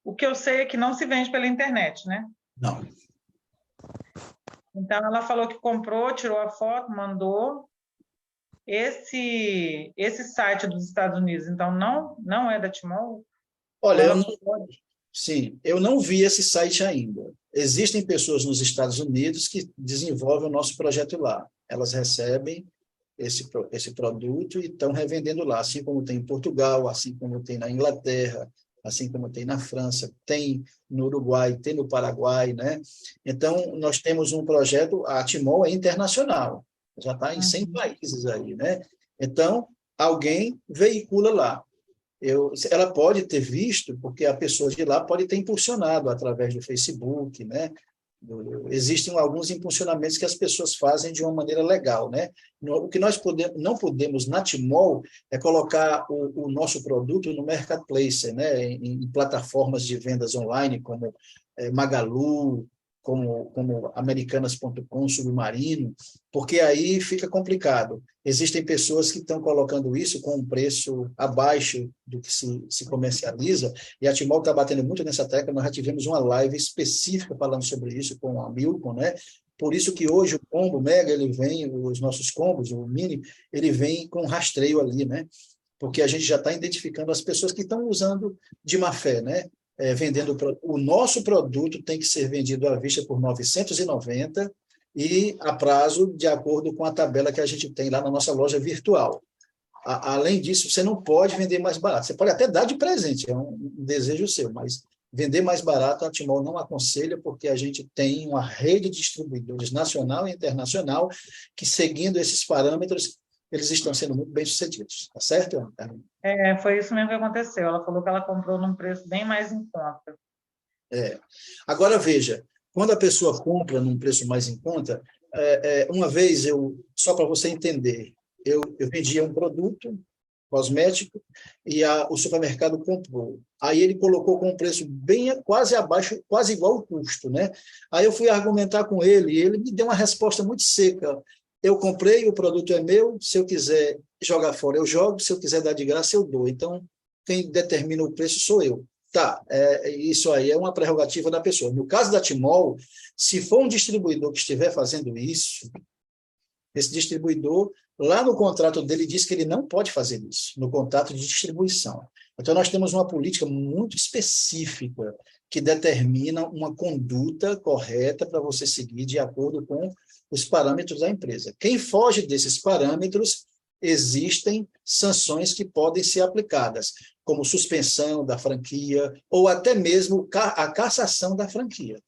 S10: o que eu sei é que não se vende pela internet, né?
S4: Não.
S10: Então, ela falou que comprou, tirou a foto, mandou. Esse site dos Estados Unidos, então, não é da Timol?
S4: Olha, eu não vi esse site ainda. Existem pessoas nos Estados Unidos que desenvolvem o nosso projeto lá. Elas recebem esse produto e estão revendendo lá, assim como tem em Portugal, assim como tem na Inglaterra, assim como tem na França, tem no Uruguai, tem no Paraguai, né? Então, nós temos um projeto, a Timol é internacional, já está em 100 países aí, né? Então, alguém veicula lá. Ela pode ter visto, porque a pessoa de lá pode ter impulsionado através do Facebook, né? Existem alguns impulsionamentos que as pessoas fazem de uma maneira legal, né? O que nós não podemos na Timol é colocar o nosso produto no marketplace, né? Em plataformas de vendas online como Magalu, como Americanas.com, Submarino, porque aí fica complicado. Existem pessoas que estão colocando isso com um preço abaixo do que se comercializa, e a Timol está batendo muito nessa tecla. Nós já tivemos uma live específica falando sobre isso com a Milton, né? Por isso que hoje o combo Mega, ele vem, os nossos combos, o Mini, ele vem com rastreio ali, né? Porque a gente já está identificando as pessoas que estão usando de má fé, né? Vendendo o nosso produto tem que ser vendido à vista por 990 e a prazo de acordo com a tabela que a gente tem lá na nossa loja virtual. Além disso, você não pode vender mais barato. Você pode até dar de presente, é um desejo seu, mas vender mais barato a Timol não aconselha, porque a gente tem uma rede de distribuidores nacional e internacional que, seguindo esses parâmetros, eles estão sendo muito bem-sucedidos. Tá certo, Carmen?
S10: Foi isso mesmo que aconteceu. Ela falou que ela comprou num preço bem mais em conta.
S4: Agora, veja, quando a pessoa compra num preço mais em conta, uma vez, só para você entender, eu vendia um produto cosmético e o supermercado comprou. Aí ele colocou com um preço bem quase abaixo, quase igual ao custo, né? Aí eu fui argumentar com ele e ele me deu uma resposta muito seca. Eu comprei, o produto é meu, se eu quiser jogar fora, eu jogo, se eu quiser dar de graça, eu dou. Então, quem determina o preço sou eu. Tá, isso aí é uma prerrogativa da pessoa. No caso da Timol, se for um distribuidor que estiver fazendo isso, esse distribuidor, lá no contrato dele, diz que ele não pode fazer isso, no contrato de distribuição. Então, nós temos uma política muito específica que determina uma conduta correta para você seguir de acordo com os parâmetros da empresa. Quem foge desses parâmetros, existem sanções que podem ser aplicadas, como suspensão da franquia ou até mesmo a cassação da franquia.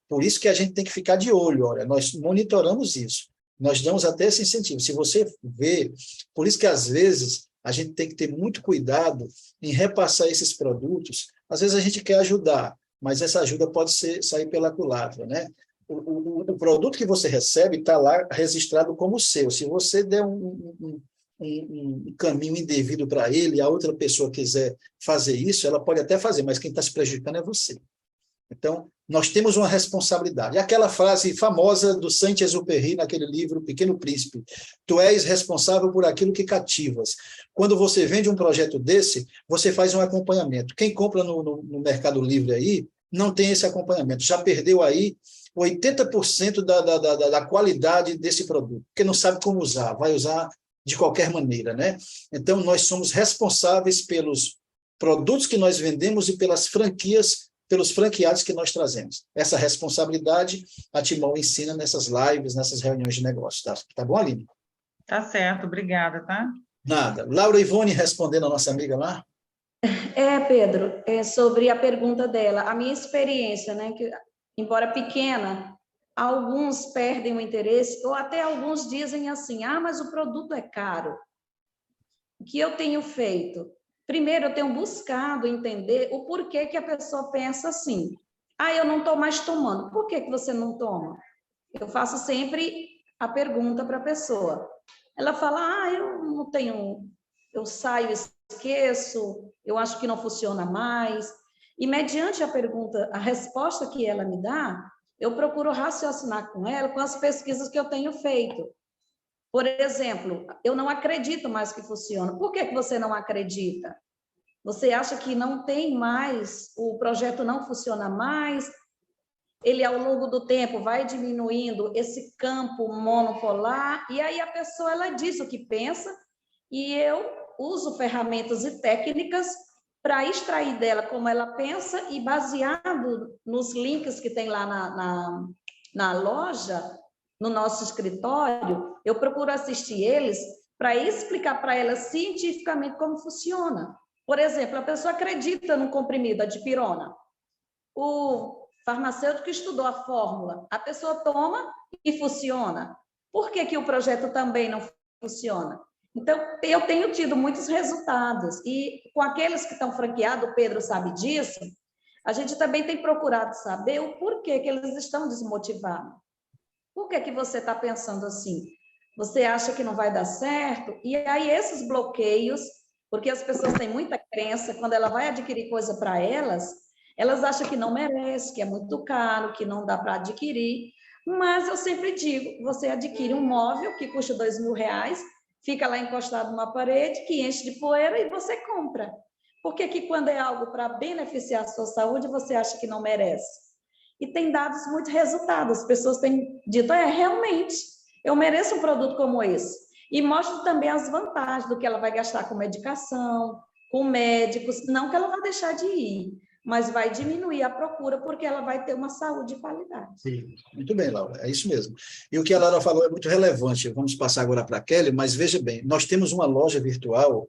S4: Por isso que a gente tem que ficar de olho, olha, nós monitoramos isso, nós damos até esse incentivo. Se você vê, por isso que às vezes a gente tem que ter muito cuidado em repassar esses produtos. Às vezes a gente quer ajudar, mas essa ajuda pode sair pela culatra, né? O produto que você recebe está lá registrado como seu. Se você der um caminho indevido para ele e a outra pessoa quiser fazer isso, ela pode até fazer, mas quem está se prejudicando é você. Então, nós temos uma responsabilidade. Aquela frase famosa do Saint-Exupéry, naquele livro Pequeno Príncipe, tu és responsável por aquilo que cativas. Quando você vende um projeto desse, você faz um acompanhamento. Quem compra no Mercado Livre aí, não tem esse acompanhamento. Já perdeu aí 80% da qualidade desse produto, porque não sabe como usar, vai usar de qualquer maneira, né? Então, nós somos responsáveis pelos produtos que nós vendemos e pelas franquias, pelos franqueados que nós trazemos. Essa responsabilidade a Timol ensina nessas lives, nessas reuniões de negócios. Tá bom, Aline?
S10: Tá certo, obrigada, tá?
S4: Nada. Laura Ivone respondendo a nossa amiga lá.
S6: Pedro, sobre a pergunta dela, a minha experiência, né, que, embora pequena, alguns perdem o interesse, ou até alguns dizem assim, mas o produto é caro. O que eu tenho feito? Primeiro, eu tenho buscado entender o porquê que a pessoa pensa assim. Eu não estou mais tomando. Por que você não toma? Eu faço sempre a pergunta para a pessoa. ela fala, eu não tenho, eu saio, esqueço, eu acho que não funciona mais. E mediante a resposta que ela me dá, eu procuro raciocinar com ela com as pesquisas que eu tenho feito. Por exemplo, eu não acredito mais que funciona. Por que você não acredita? Você acha que não tem mais, o projeto não funciona mais, ele ao longo do tempo vai diminuindo esse campo monopolar, e aí a pessoa ela diz o que pensa, e eu uso ferramentas e técnicas para extrair dela como ela pensa, e baseado nos links que tem lá na loja, no nosso escritório, eu procuro assistir eles para explicar para ela cientificamente como funciona. Por exemplo, a pessoa acredita no comprimido, a dipirona. O farmacêutico estudou a fórmula, a pessoa toma e funciona. Por que o projeto também não funciona? Então, eu tenho tido muitos resultados, e com aqueles que estão franqueados, o Pedro sabe disso, a gente também tem procurado saber o porquê que eles estão desmotivados. Por que você está pensando assim? Você acha que não vai dar certo? E aí esses bloqueios, porque as pessoas têm muita crença, quando ela vai adquirir coisa para elas acham que não merece, que é muito caro, que não dá para adquirir, mas eu sempre digo, você adquire um móvel que custa R$2.000, fica lá encostado numa parede, que enche de poeira e você compra. Por que quando é algo para beneficiar a sua saúde, você acha que não merece? E tem dado muito resultado. As pessoas têm dito, realmente, eu mereço um produto como esse. E mostra também as vantagens do que ela vai gastar com medicação, com médicos, não que ela vai deixar de ir, mas vai diminuir a procura, porque ela vai ter uma saúde de qualidade.
S4: Sim. Muito bem, Laura, é isso mesmo. E o que a Laura falou é muito relevante. Vamos passar agora para a Kelly, mas veja bem, nós temos uma loja virtual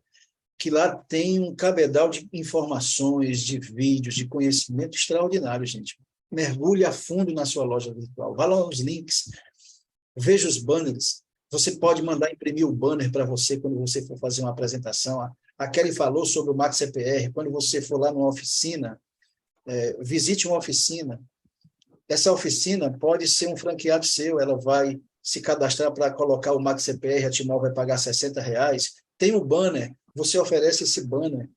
S4: que lá tem um cabedal de informações, de vídeos, de conhecimento extraordinário, gente. Mergulhe a fundo na sua loja virtual. Vá lá nos links, veja os banners. Você pode mandar imprimir o banner para você quando você for fazer uma apresentação. A Kelly falou sobre o Max CPR. Quando você for lá numa oficina, visite uma oficina. Essa oficina pode ser um franqueado seu, ela vai se cadastrar para colocar o Max CPR, a Timol vai pagar R$60. Tem um banner, você oferece esse banner.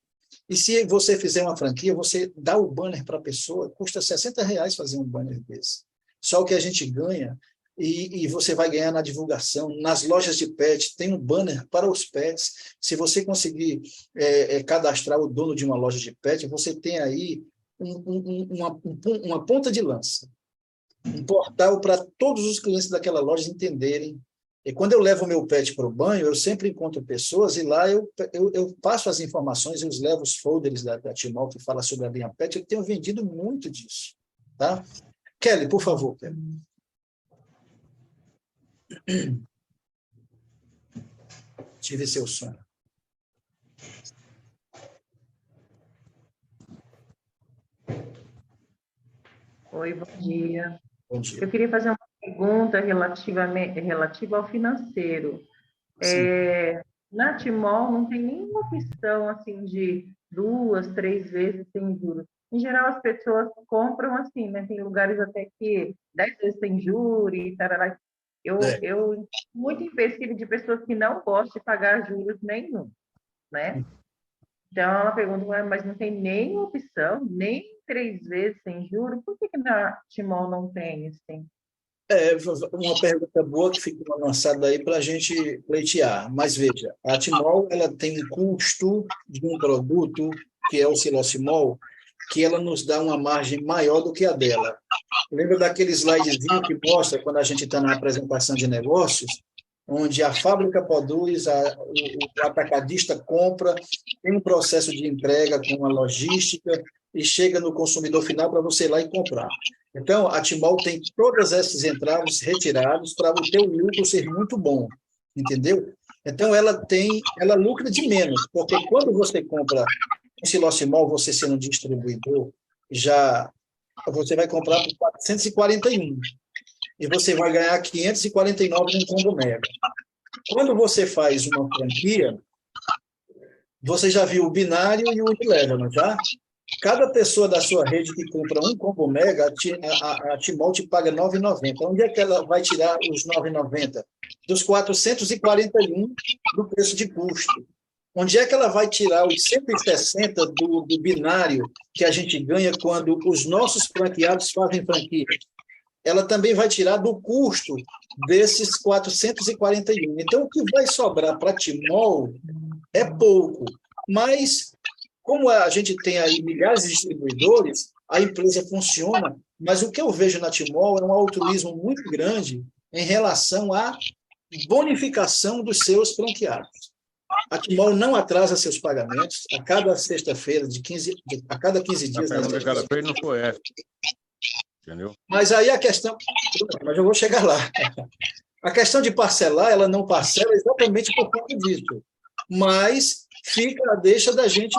S4: E se você fizer uma franquia, você dá o banner para a pessoa, custa R$60 fazer um banner desse. Só o que a gente ganha, e você vai ganhar na divulgação. Nas lojas de pet, tem um banner para os pets. Se você conseguir cadastrar o dono de uma loja de pet, você tem aí uma ponta de lança. Um portal para todos os clientes daquela loja entenderem. E quando eu levo o meu pet para o banho, eu sempre encontro pessoas e lá eu passo as informações, eu levo os folders da Timol que fala sobre a linha pet. Eu tenho vendido muito disso. Tá? Kelly, por favor. Kelly. Tive seu sonho.
S10: Oi, bom dia.
S4: Bom dia.
S10: Eu queria fazer uma pergunta relativa ao financeiro. Na Timol não tem nenhuma opção assim de 2, 3 vezes sem juros. Em geral, as pessoas compram assim, né? Tem lugares até que 10 vezes sem juros e tarará. Eu muito em pesquisa de pessoas que não gostam de pagar juros nenhum, né? Então, ela pergunta, mas não tem nenhuma opção, nem 3 vezes sem juros? Por que na Timol não tem assim?
S4: Uma pergunta boa que ficou lançada aí para a gente pleitear. Mas veja, a Timol ela tem um custo de um produto, que é o Silocimol, que ela nos dá uma margem maior do que a dela. Lembra daquele slidezinho que mostra quando a gente está na apresentação de negócios, onde a fábrica produz, o atacadista compra, tem um processo de entrega com a logística e chega no consumidor final para você ir lá e comprar. Então, a Timol tem todas essas entraves retiradas para o teu lucro ser muito bom, entendeu? Então, ela lucra de menos, porque quando você compra um Silocimol, você sendo distribuidor, você vai comprar por 441 e você vai ganhar 549 no combo mega. Quando você faz uma franquia, você já viu o binário e o Unilever, não já? Cada pessoa da sua rede que compra um combo mega, a Timol te paga R$ 9,90. Onde é que ela vai tirar os R$ 9,90? Dos 441 do preço de custo. Onde é que ela vai tirar os 160 do binário que a gente ganha quando os nossos franqueados fazem franquia? Ela também vai tirar do custo desses 441. Então, o que vai sobrar para a Timol é pouco. Mas, como a gente tem aí milhares de distribuidores, a empresa funciona, mas o que eu vejo na Timol é um altruísmo muito grande em relação à bonificação dos seus franqueados. A Timol não atrasa seus pagamentos a cada sexta-feira, a cada 15 dias.
S11: A pergunta que ela fez não foi essa. Entendeu?
S4: Mas aí a questão... Mas eu vou chegar lá. A questão de parcelar, ela não parcela exatamente por conta disso. Mas fica a deixa da gente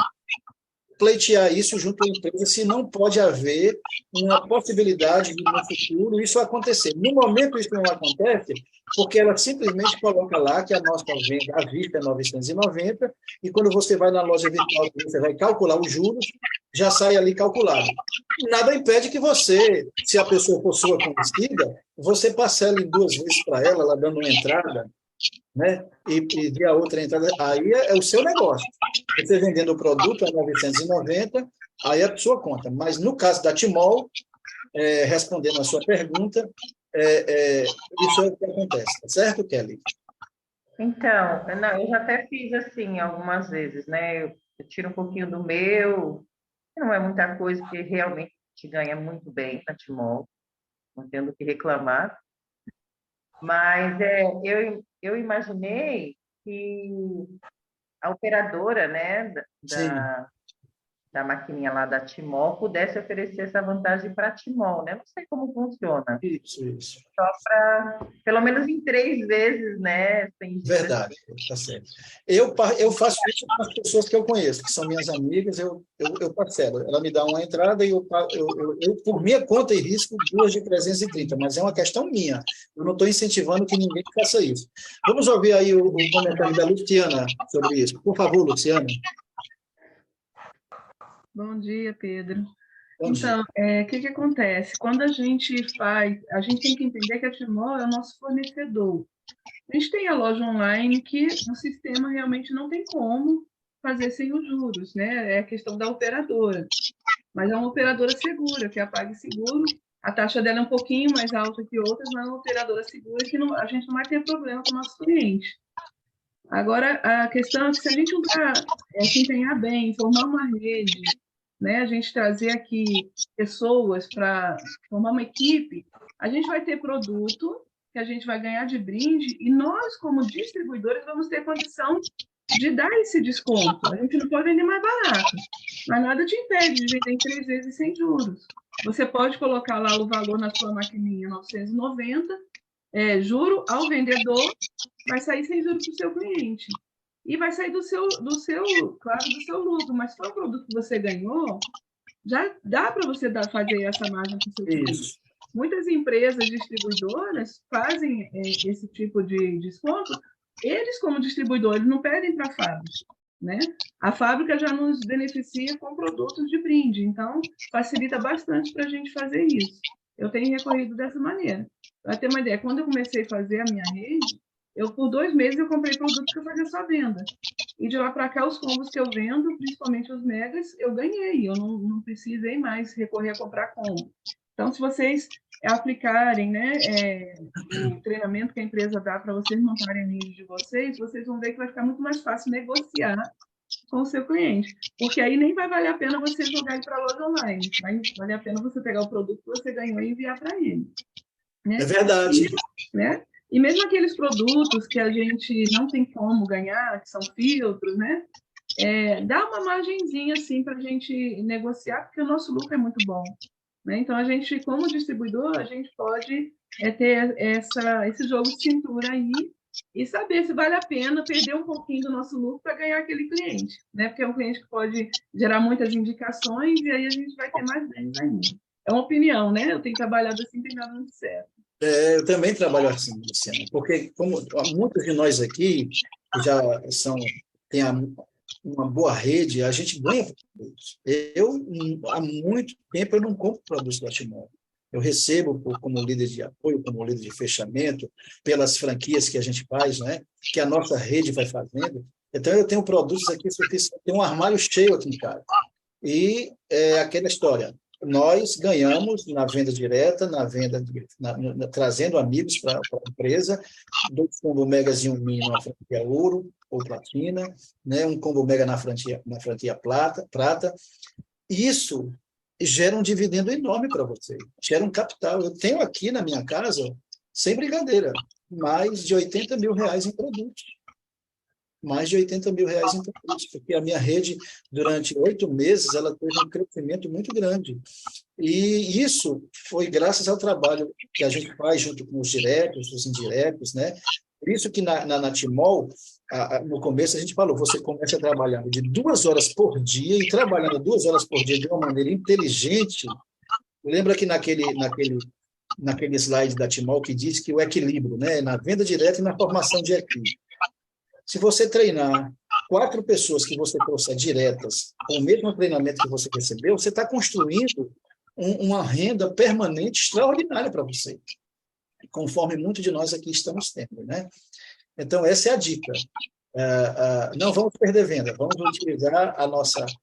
S4: pleitear isso junto à empresa, se não pode haver uma possibilidade de, no futuro, isso acontecer. No momento, isso não acontece, porque ela simplesmente coloca lá que a nossa venda à vista é 990, e quando você vai na loja virtual, você vai calcular os juros, já sai ali calculado. Nada impede que você, se a pessoa for sua conhecida, você parcele 2 vezes para ela, ela dando uma entrada, né? E a outra entrada, aí é o seu negócio. Você vendendo o produto a 990, aí é a sua conta. Mas no caso da Timol, respondendo a sua pergunta, isso é o que acontece, tá certo, Kelly?
S10: Então, não, eu já até fiz assim algumas vezes, né? Eu tiro um pouquinho do meu, não é muita coisa, porque realmente te ganha muito bem na Timol, não tendo o que reclamar. Mas eu imaginei que a operadora, né, da maquininha lá da Timol pudesse oferecer essa vantagem para a Timol, né? Não sei como funciona.
S4: Isso.
S10: Só para, pelo menos em 3 vezes, né?
S4: Verdade, tá certo. Eu faço isso com as pessoas que eu conheço, que são minhas amigas, eu parcelo. Ela me dá uma entrada e eu por minha conta e risco, 2 de 330, mas é uma questão minha. Eu não estou incentivando que ninguém faça isso. Vamos ouvir aí o comentário da Luciana sobre isso. Por favor, Luciana.
S12: Bom dia, Pedro.
S4: Bom
S12: então,
S4: dia.
S12: O que acontece? Quando a gente faz, a gente tem que entender que a Timol é o nosso fornecedor. A gente tem a loja online que o sistema realmente não tem como fazer sem os juros, né? É a questão da operadora. Mas é uma operadora segura, que é a PagSeguro. A taxa dela é um pouquinho mais alta que outras, mas é uma operadora segura que a gente não vai ter problema com o nosso cliente. Agora, a questão é que se a gente não se empenhar bem, formar uma rede, né, a gente trazer aqui pessoas para formar uma equipe, a gente vai ter produto que a gente vai ganhar de brinde e nós, como distribuidores, vamos ter condição de dar esse desconto. A gente não pode vender mais barato, mas nada te impede de vender em 3 vezes sem juros. Você pode colocar lá o valor na sua maquininha 990, juro ao vendedor, vai sair sem juros para o seu cliente. E vai sair do seu lucro, mas se for um produto que você ganhou, já dá para você fazer essa margem para o seu cliente. Muitas empresas distribuidoras fazem esse tipo de desconto, eles como distribuidores não pedem para a fábrica, né? A fábrica já nos beneficia com produtos de brinde, então facilita bastante para a gente fazer isso. Eu tenho recorrido dessa maneira. Para ter uma ideia, quando eu comecei a fazer a minha rede, por 2 meses eu comprei produtos que eu fazia só venda. E de lá para cá, os combos que eu vendo, principalmente os megas, eu ganhei. Eu não precisei mais recorrer a comprar combo. Então, se vocês aplicarem, né, o treinamento que a empresa dá para vocês montarem a rede de vocês vão ver que vai ficar muito mais fácil negociar com o seu cliente. Porque aí nem vai valer a pena você jogar ele para a loja online. Vai valer a pena você pegar o produto que você ganhou e enviar para ele. Né?
S4: É verdade.
S12: E mesmo aqueles produtos que a gente não tem como ganhar, que são filtros, né? Dá uma margenzinha assim para a gente negociar, porque o nosso lucro é muito bom. Né? Então, a gente, como distribuidor, a gente pode ter esse jogo de cintura aí e saber se vale a pena perder um pouquinho do nosso lucro para ganhar aquele cliente. Né? Porque é um cliente que pode gerar muitas indicações e aí a gente vai ter mais bens ainda. É uma opinião, né? Eu tenho trabalhado assim, tem dado muito certo.
S4: Eu também trabalho assim, Luciana, porque como muitos de nós aqui já têm uma boa rede, a gente ganha produtos. Há muito tempo, eu não compro produtos da Timol. Eu recebo como líder de apoio, como líder de fechamento, pelas franquias que a gente faz, né? Que a nossa rede vai fazendo. Então, eu tenho produtos aqui, tem um armário cheio aqui em casa. E é aquela história, nós ganhamos na venda direta, trazendo amigos para a empresa, 2 combo megas e 1 mini na franquia ouro ou platina, né? Um combo mega na franquia prata. Isso gera um dividendo enorme para você, gera um capital. Eu tenho aqui na minha casa, sem brincadeira, mais de R$80 mil em produtos. Mais de R$80 mil em produtos, porque a minha rede, durante 8 meses, ela teve um crescimento muito grande. E isso foi graças ao trabalho que a gente faz junto com os diretos, os indiretos, né? Por isso que na Timol, no começo a gente falou, você começa trabalhando de 2 horas por dia e trabalhando 2 horas por dia de uma maneira inteligente. Lembra que naquele slide da Timol que diz que o equilíbrio, né? Na venda direta e na formação de equipe. Se você treinar 4 pessoas que você trouxer diretas com o mesmo treinamento que você recebeu, você está construindo uma renda permanente extraordinária para você, conforme muitos de nós aqui estamos tendo, né? Então, essa é a dica. Não vamos perder venda, vamos utilizar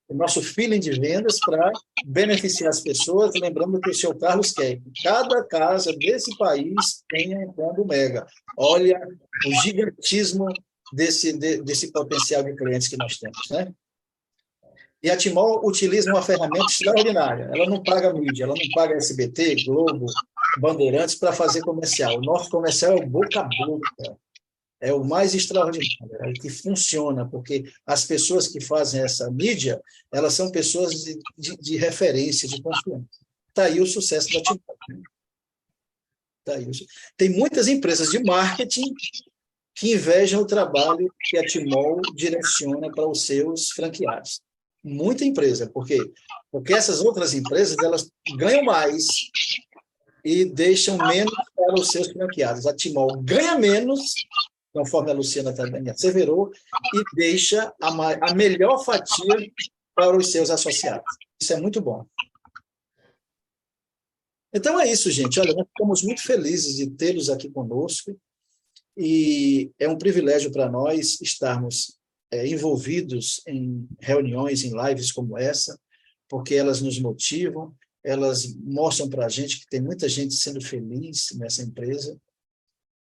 S4: o nosso feeling de vendas para beneficiar as pessoas, lembrando que o seu Carlos quer que cada casa desse país tenha um combo mega. Olha o gigantismo desse potencial de clientes que nós temos, né? E a Timol utiliza uma ferramenta extraordinária. Ela não paga mídia, ela não paga SBT, Globo, Bandeirantes para fazer comercial. O nosso comercial é o boca a boca. É o mais extraordinário, é o que funciona, porque as pessoas que fazem essa mídia, elas são pessoas de referência, de confiança. Está aí o sucesso da Timol. Tá aí. Tem muitas empresas de marketing que invejam o trabalho que a Timol direciona para os seus franqueados. Muita empresa. Por quê? Porque essas outras empresas, elas ganham mais e deixam menos para os seus franqueados. A Timol ganha menos, conforme a Luciana também asseverou, e deixa a melhor fatia para os seus associados. Isso é muito bom. Então é isso, gente. Olha, nós ficamos muito felizes de tê-los aqui conosco. E é um privilégio para nós estarmos envolvidos em reuniões, em lives como essa, porque elas nos motivam, elas mostram para a gente que tem muita gente sendo feliz nessa empresa,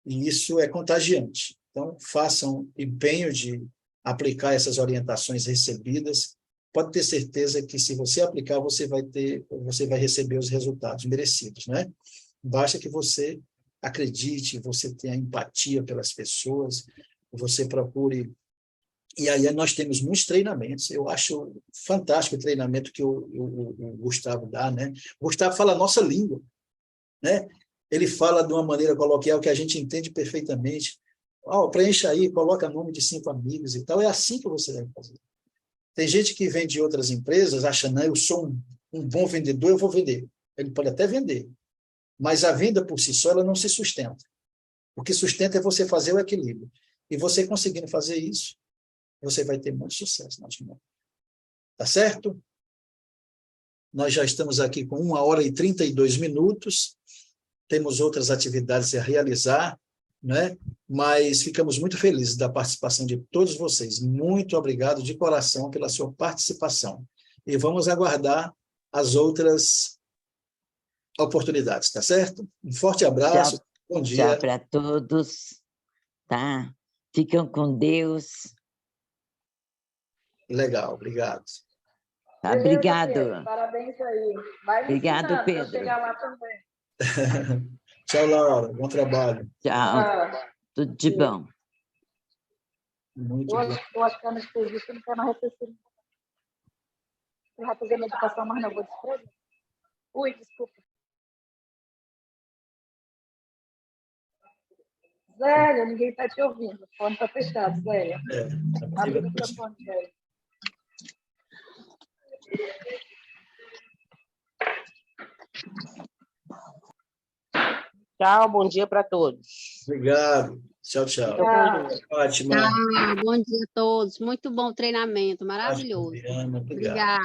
S4: e isso é contagiante. Então, façam empenho de aplicar essas orientações recebidas. Pode ter certeza que, se você aplicar, você vai receber os resultados merecidos, né? Basta que você acredite, você tenha empatia pelas pessoas, você procure. E aí nós temos muitos treinamentos. Eu acho fantástico o treinamento que o Gustavo dá, né? O Gustavo fala a nossa língua, né? Ele fala de uma maneira coloquial que a gente entende perfeitamente. Preencha aí, coloca nome de 5 amigos e tal. É assim que você deve fazer. Tem gente que vem de outras empresas, acha, não, eu sou um bom vendedor, eu vou vender. Ele pode até vender, mas a venda por si só ela não se sustenta. O que sustenta é você fazer o equilíbrio. E você conseguindo fazer isso, você vai ter muito sucesso na Timol. Tá certo? Nós já estamos aqui com 1 hora e 32 minutos. Temos outras atividades a realizar, né? Mas ficamos muito felizes da participação de todos vocês. Muito obrigado de coração pela sua participação. E vamos aguardar as outras oportunidades, tá certo? Um forte abraço, bom dia.
S1: Tchau para todos, tá? Ficam com Deus.
S4: Legal, obrigado.
S1: Tá, obrigado.
S6: Pedro, parabéns aí. Vai
S1: obrigado, Pedro.
S6: Chegar lá também.
S4: Tchau, Laura. Bom trabalho.
S1: Tchau. Tudo de bom.
S4: Muito bom.
S6: Eu acho que a anestesista não quer mais receber. Você vai fazer medicação, mas não vou descrever. Ui, desculpa. Zélia, ninguém está te ouvindo. O fone está fechado, Zélia. Abre o microfone, Zélia.
S13: Tchau, bom dia para todos.
S4: Obrigado. Tchau, tchau. Fátima.
S13: Bom dia a todos. Muito bom treinamento, maravilhoso.
S4: Obrigado.
S13: Obrigada.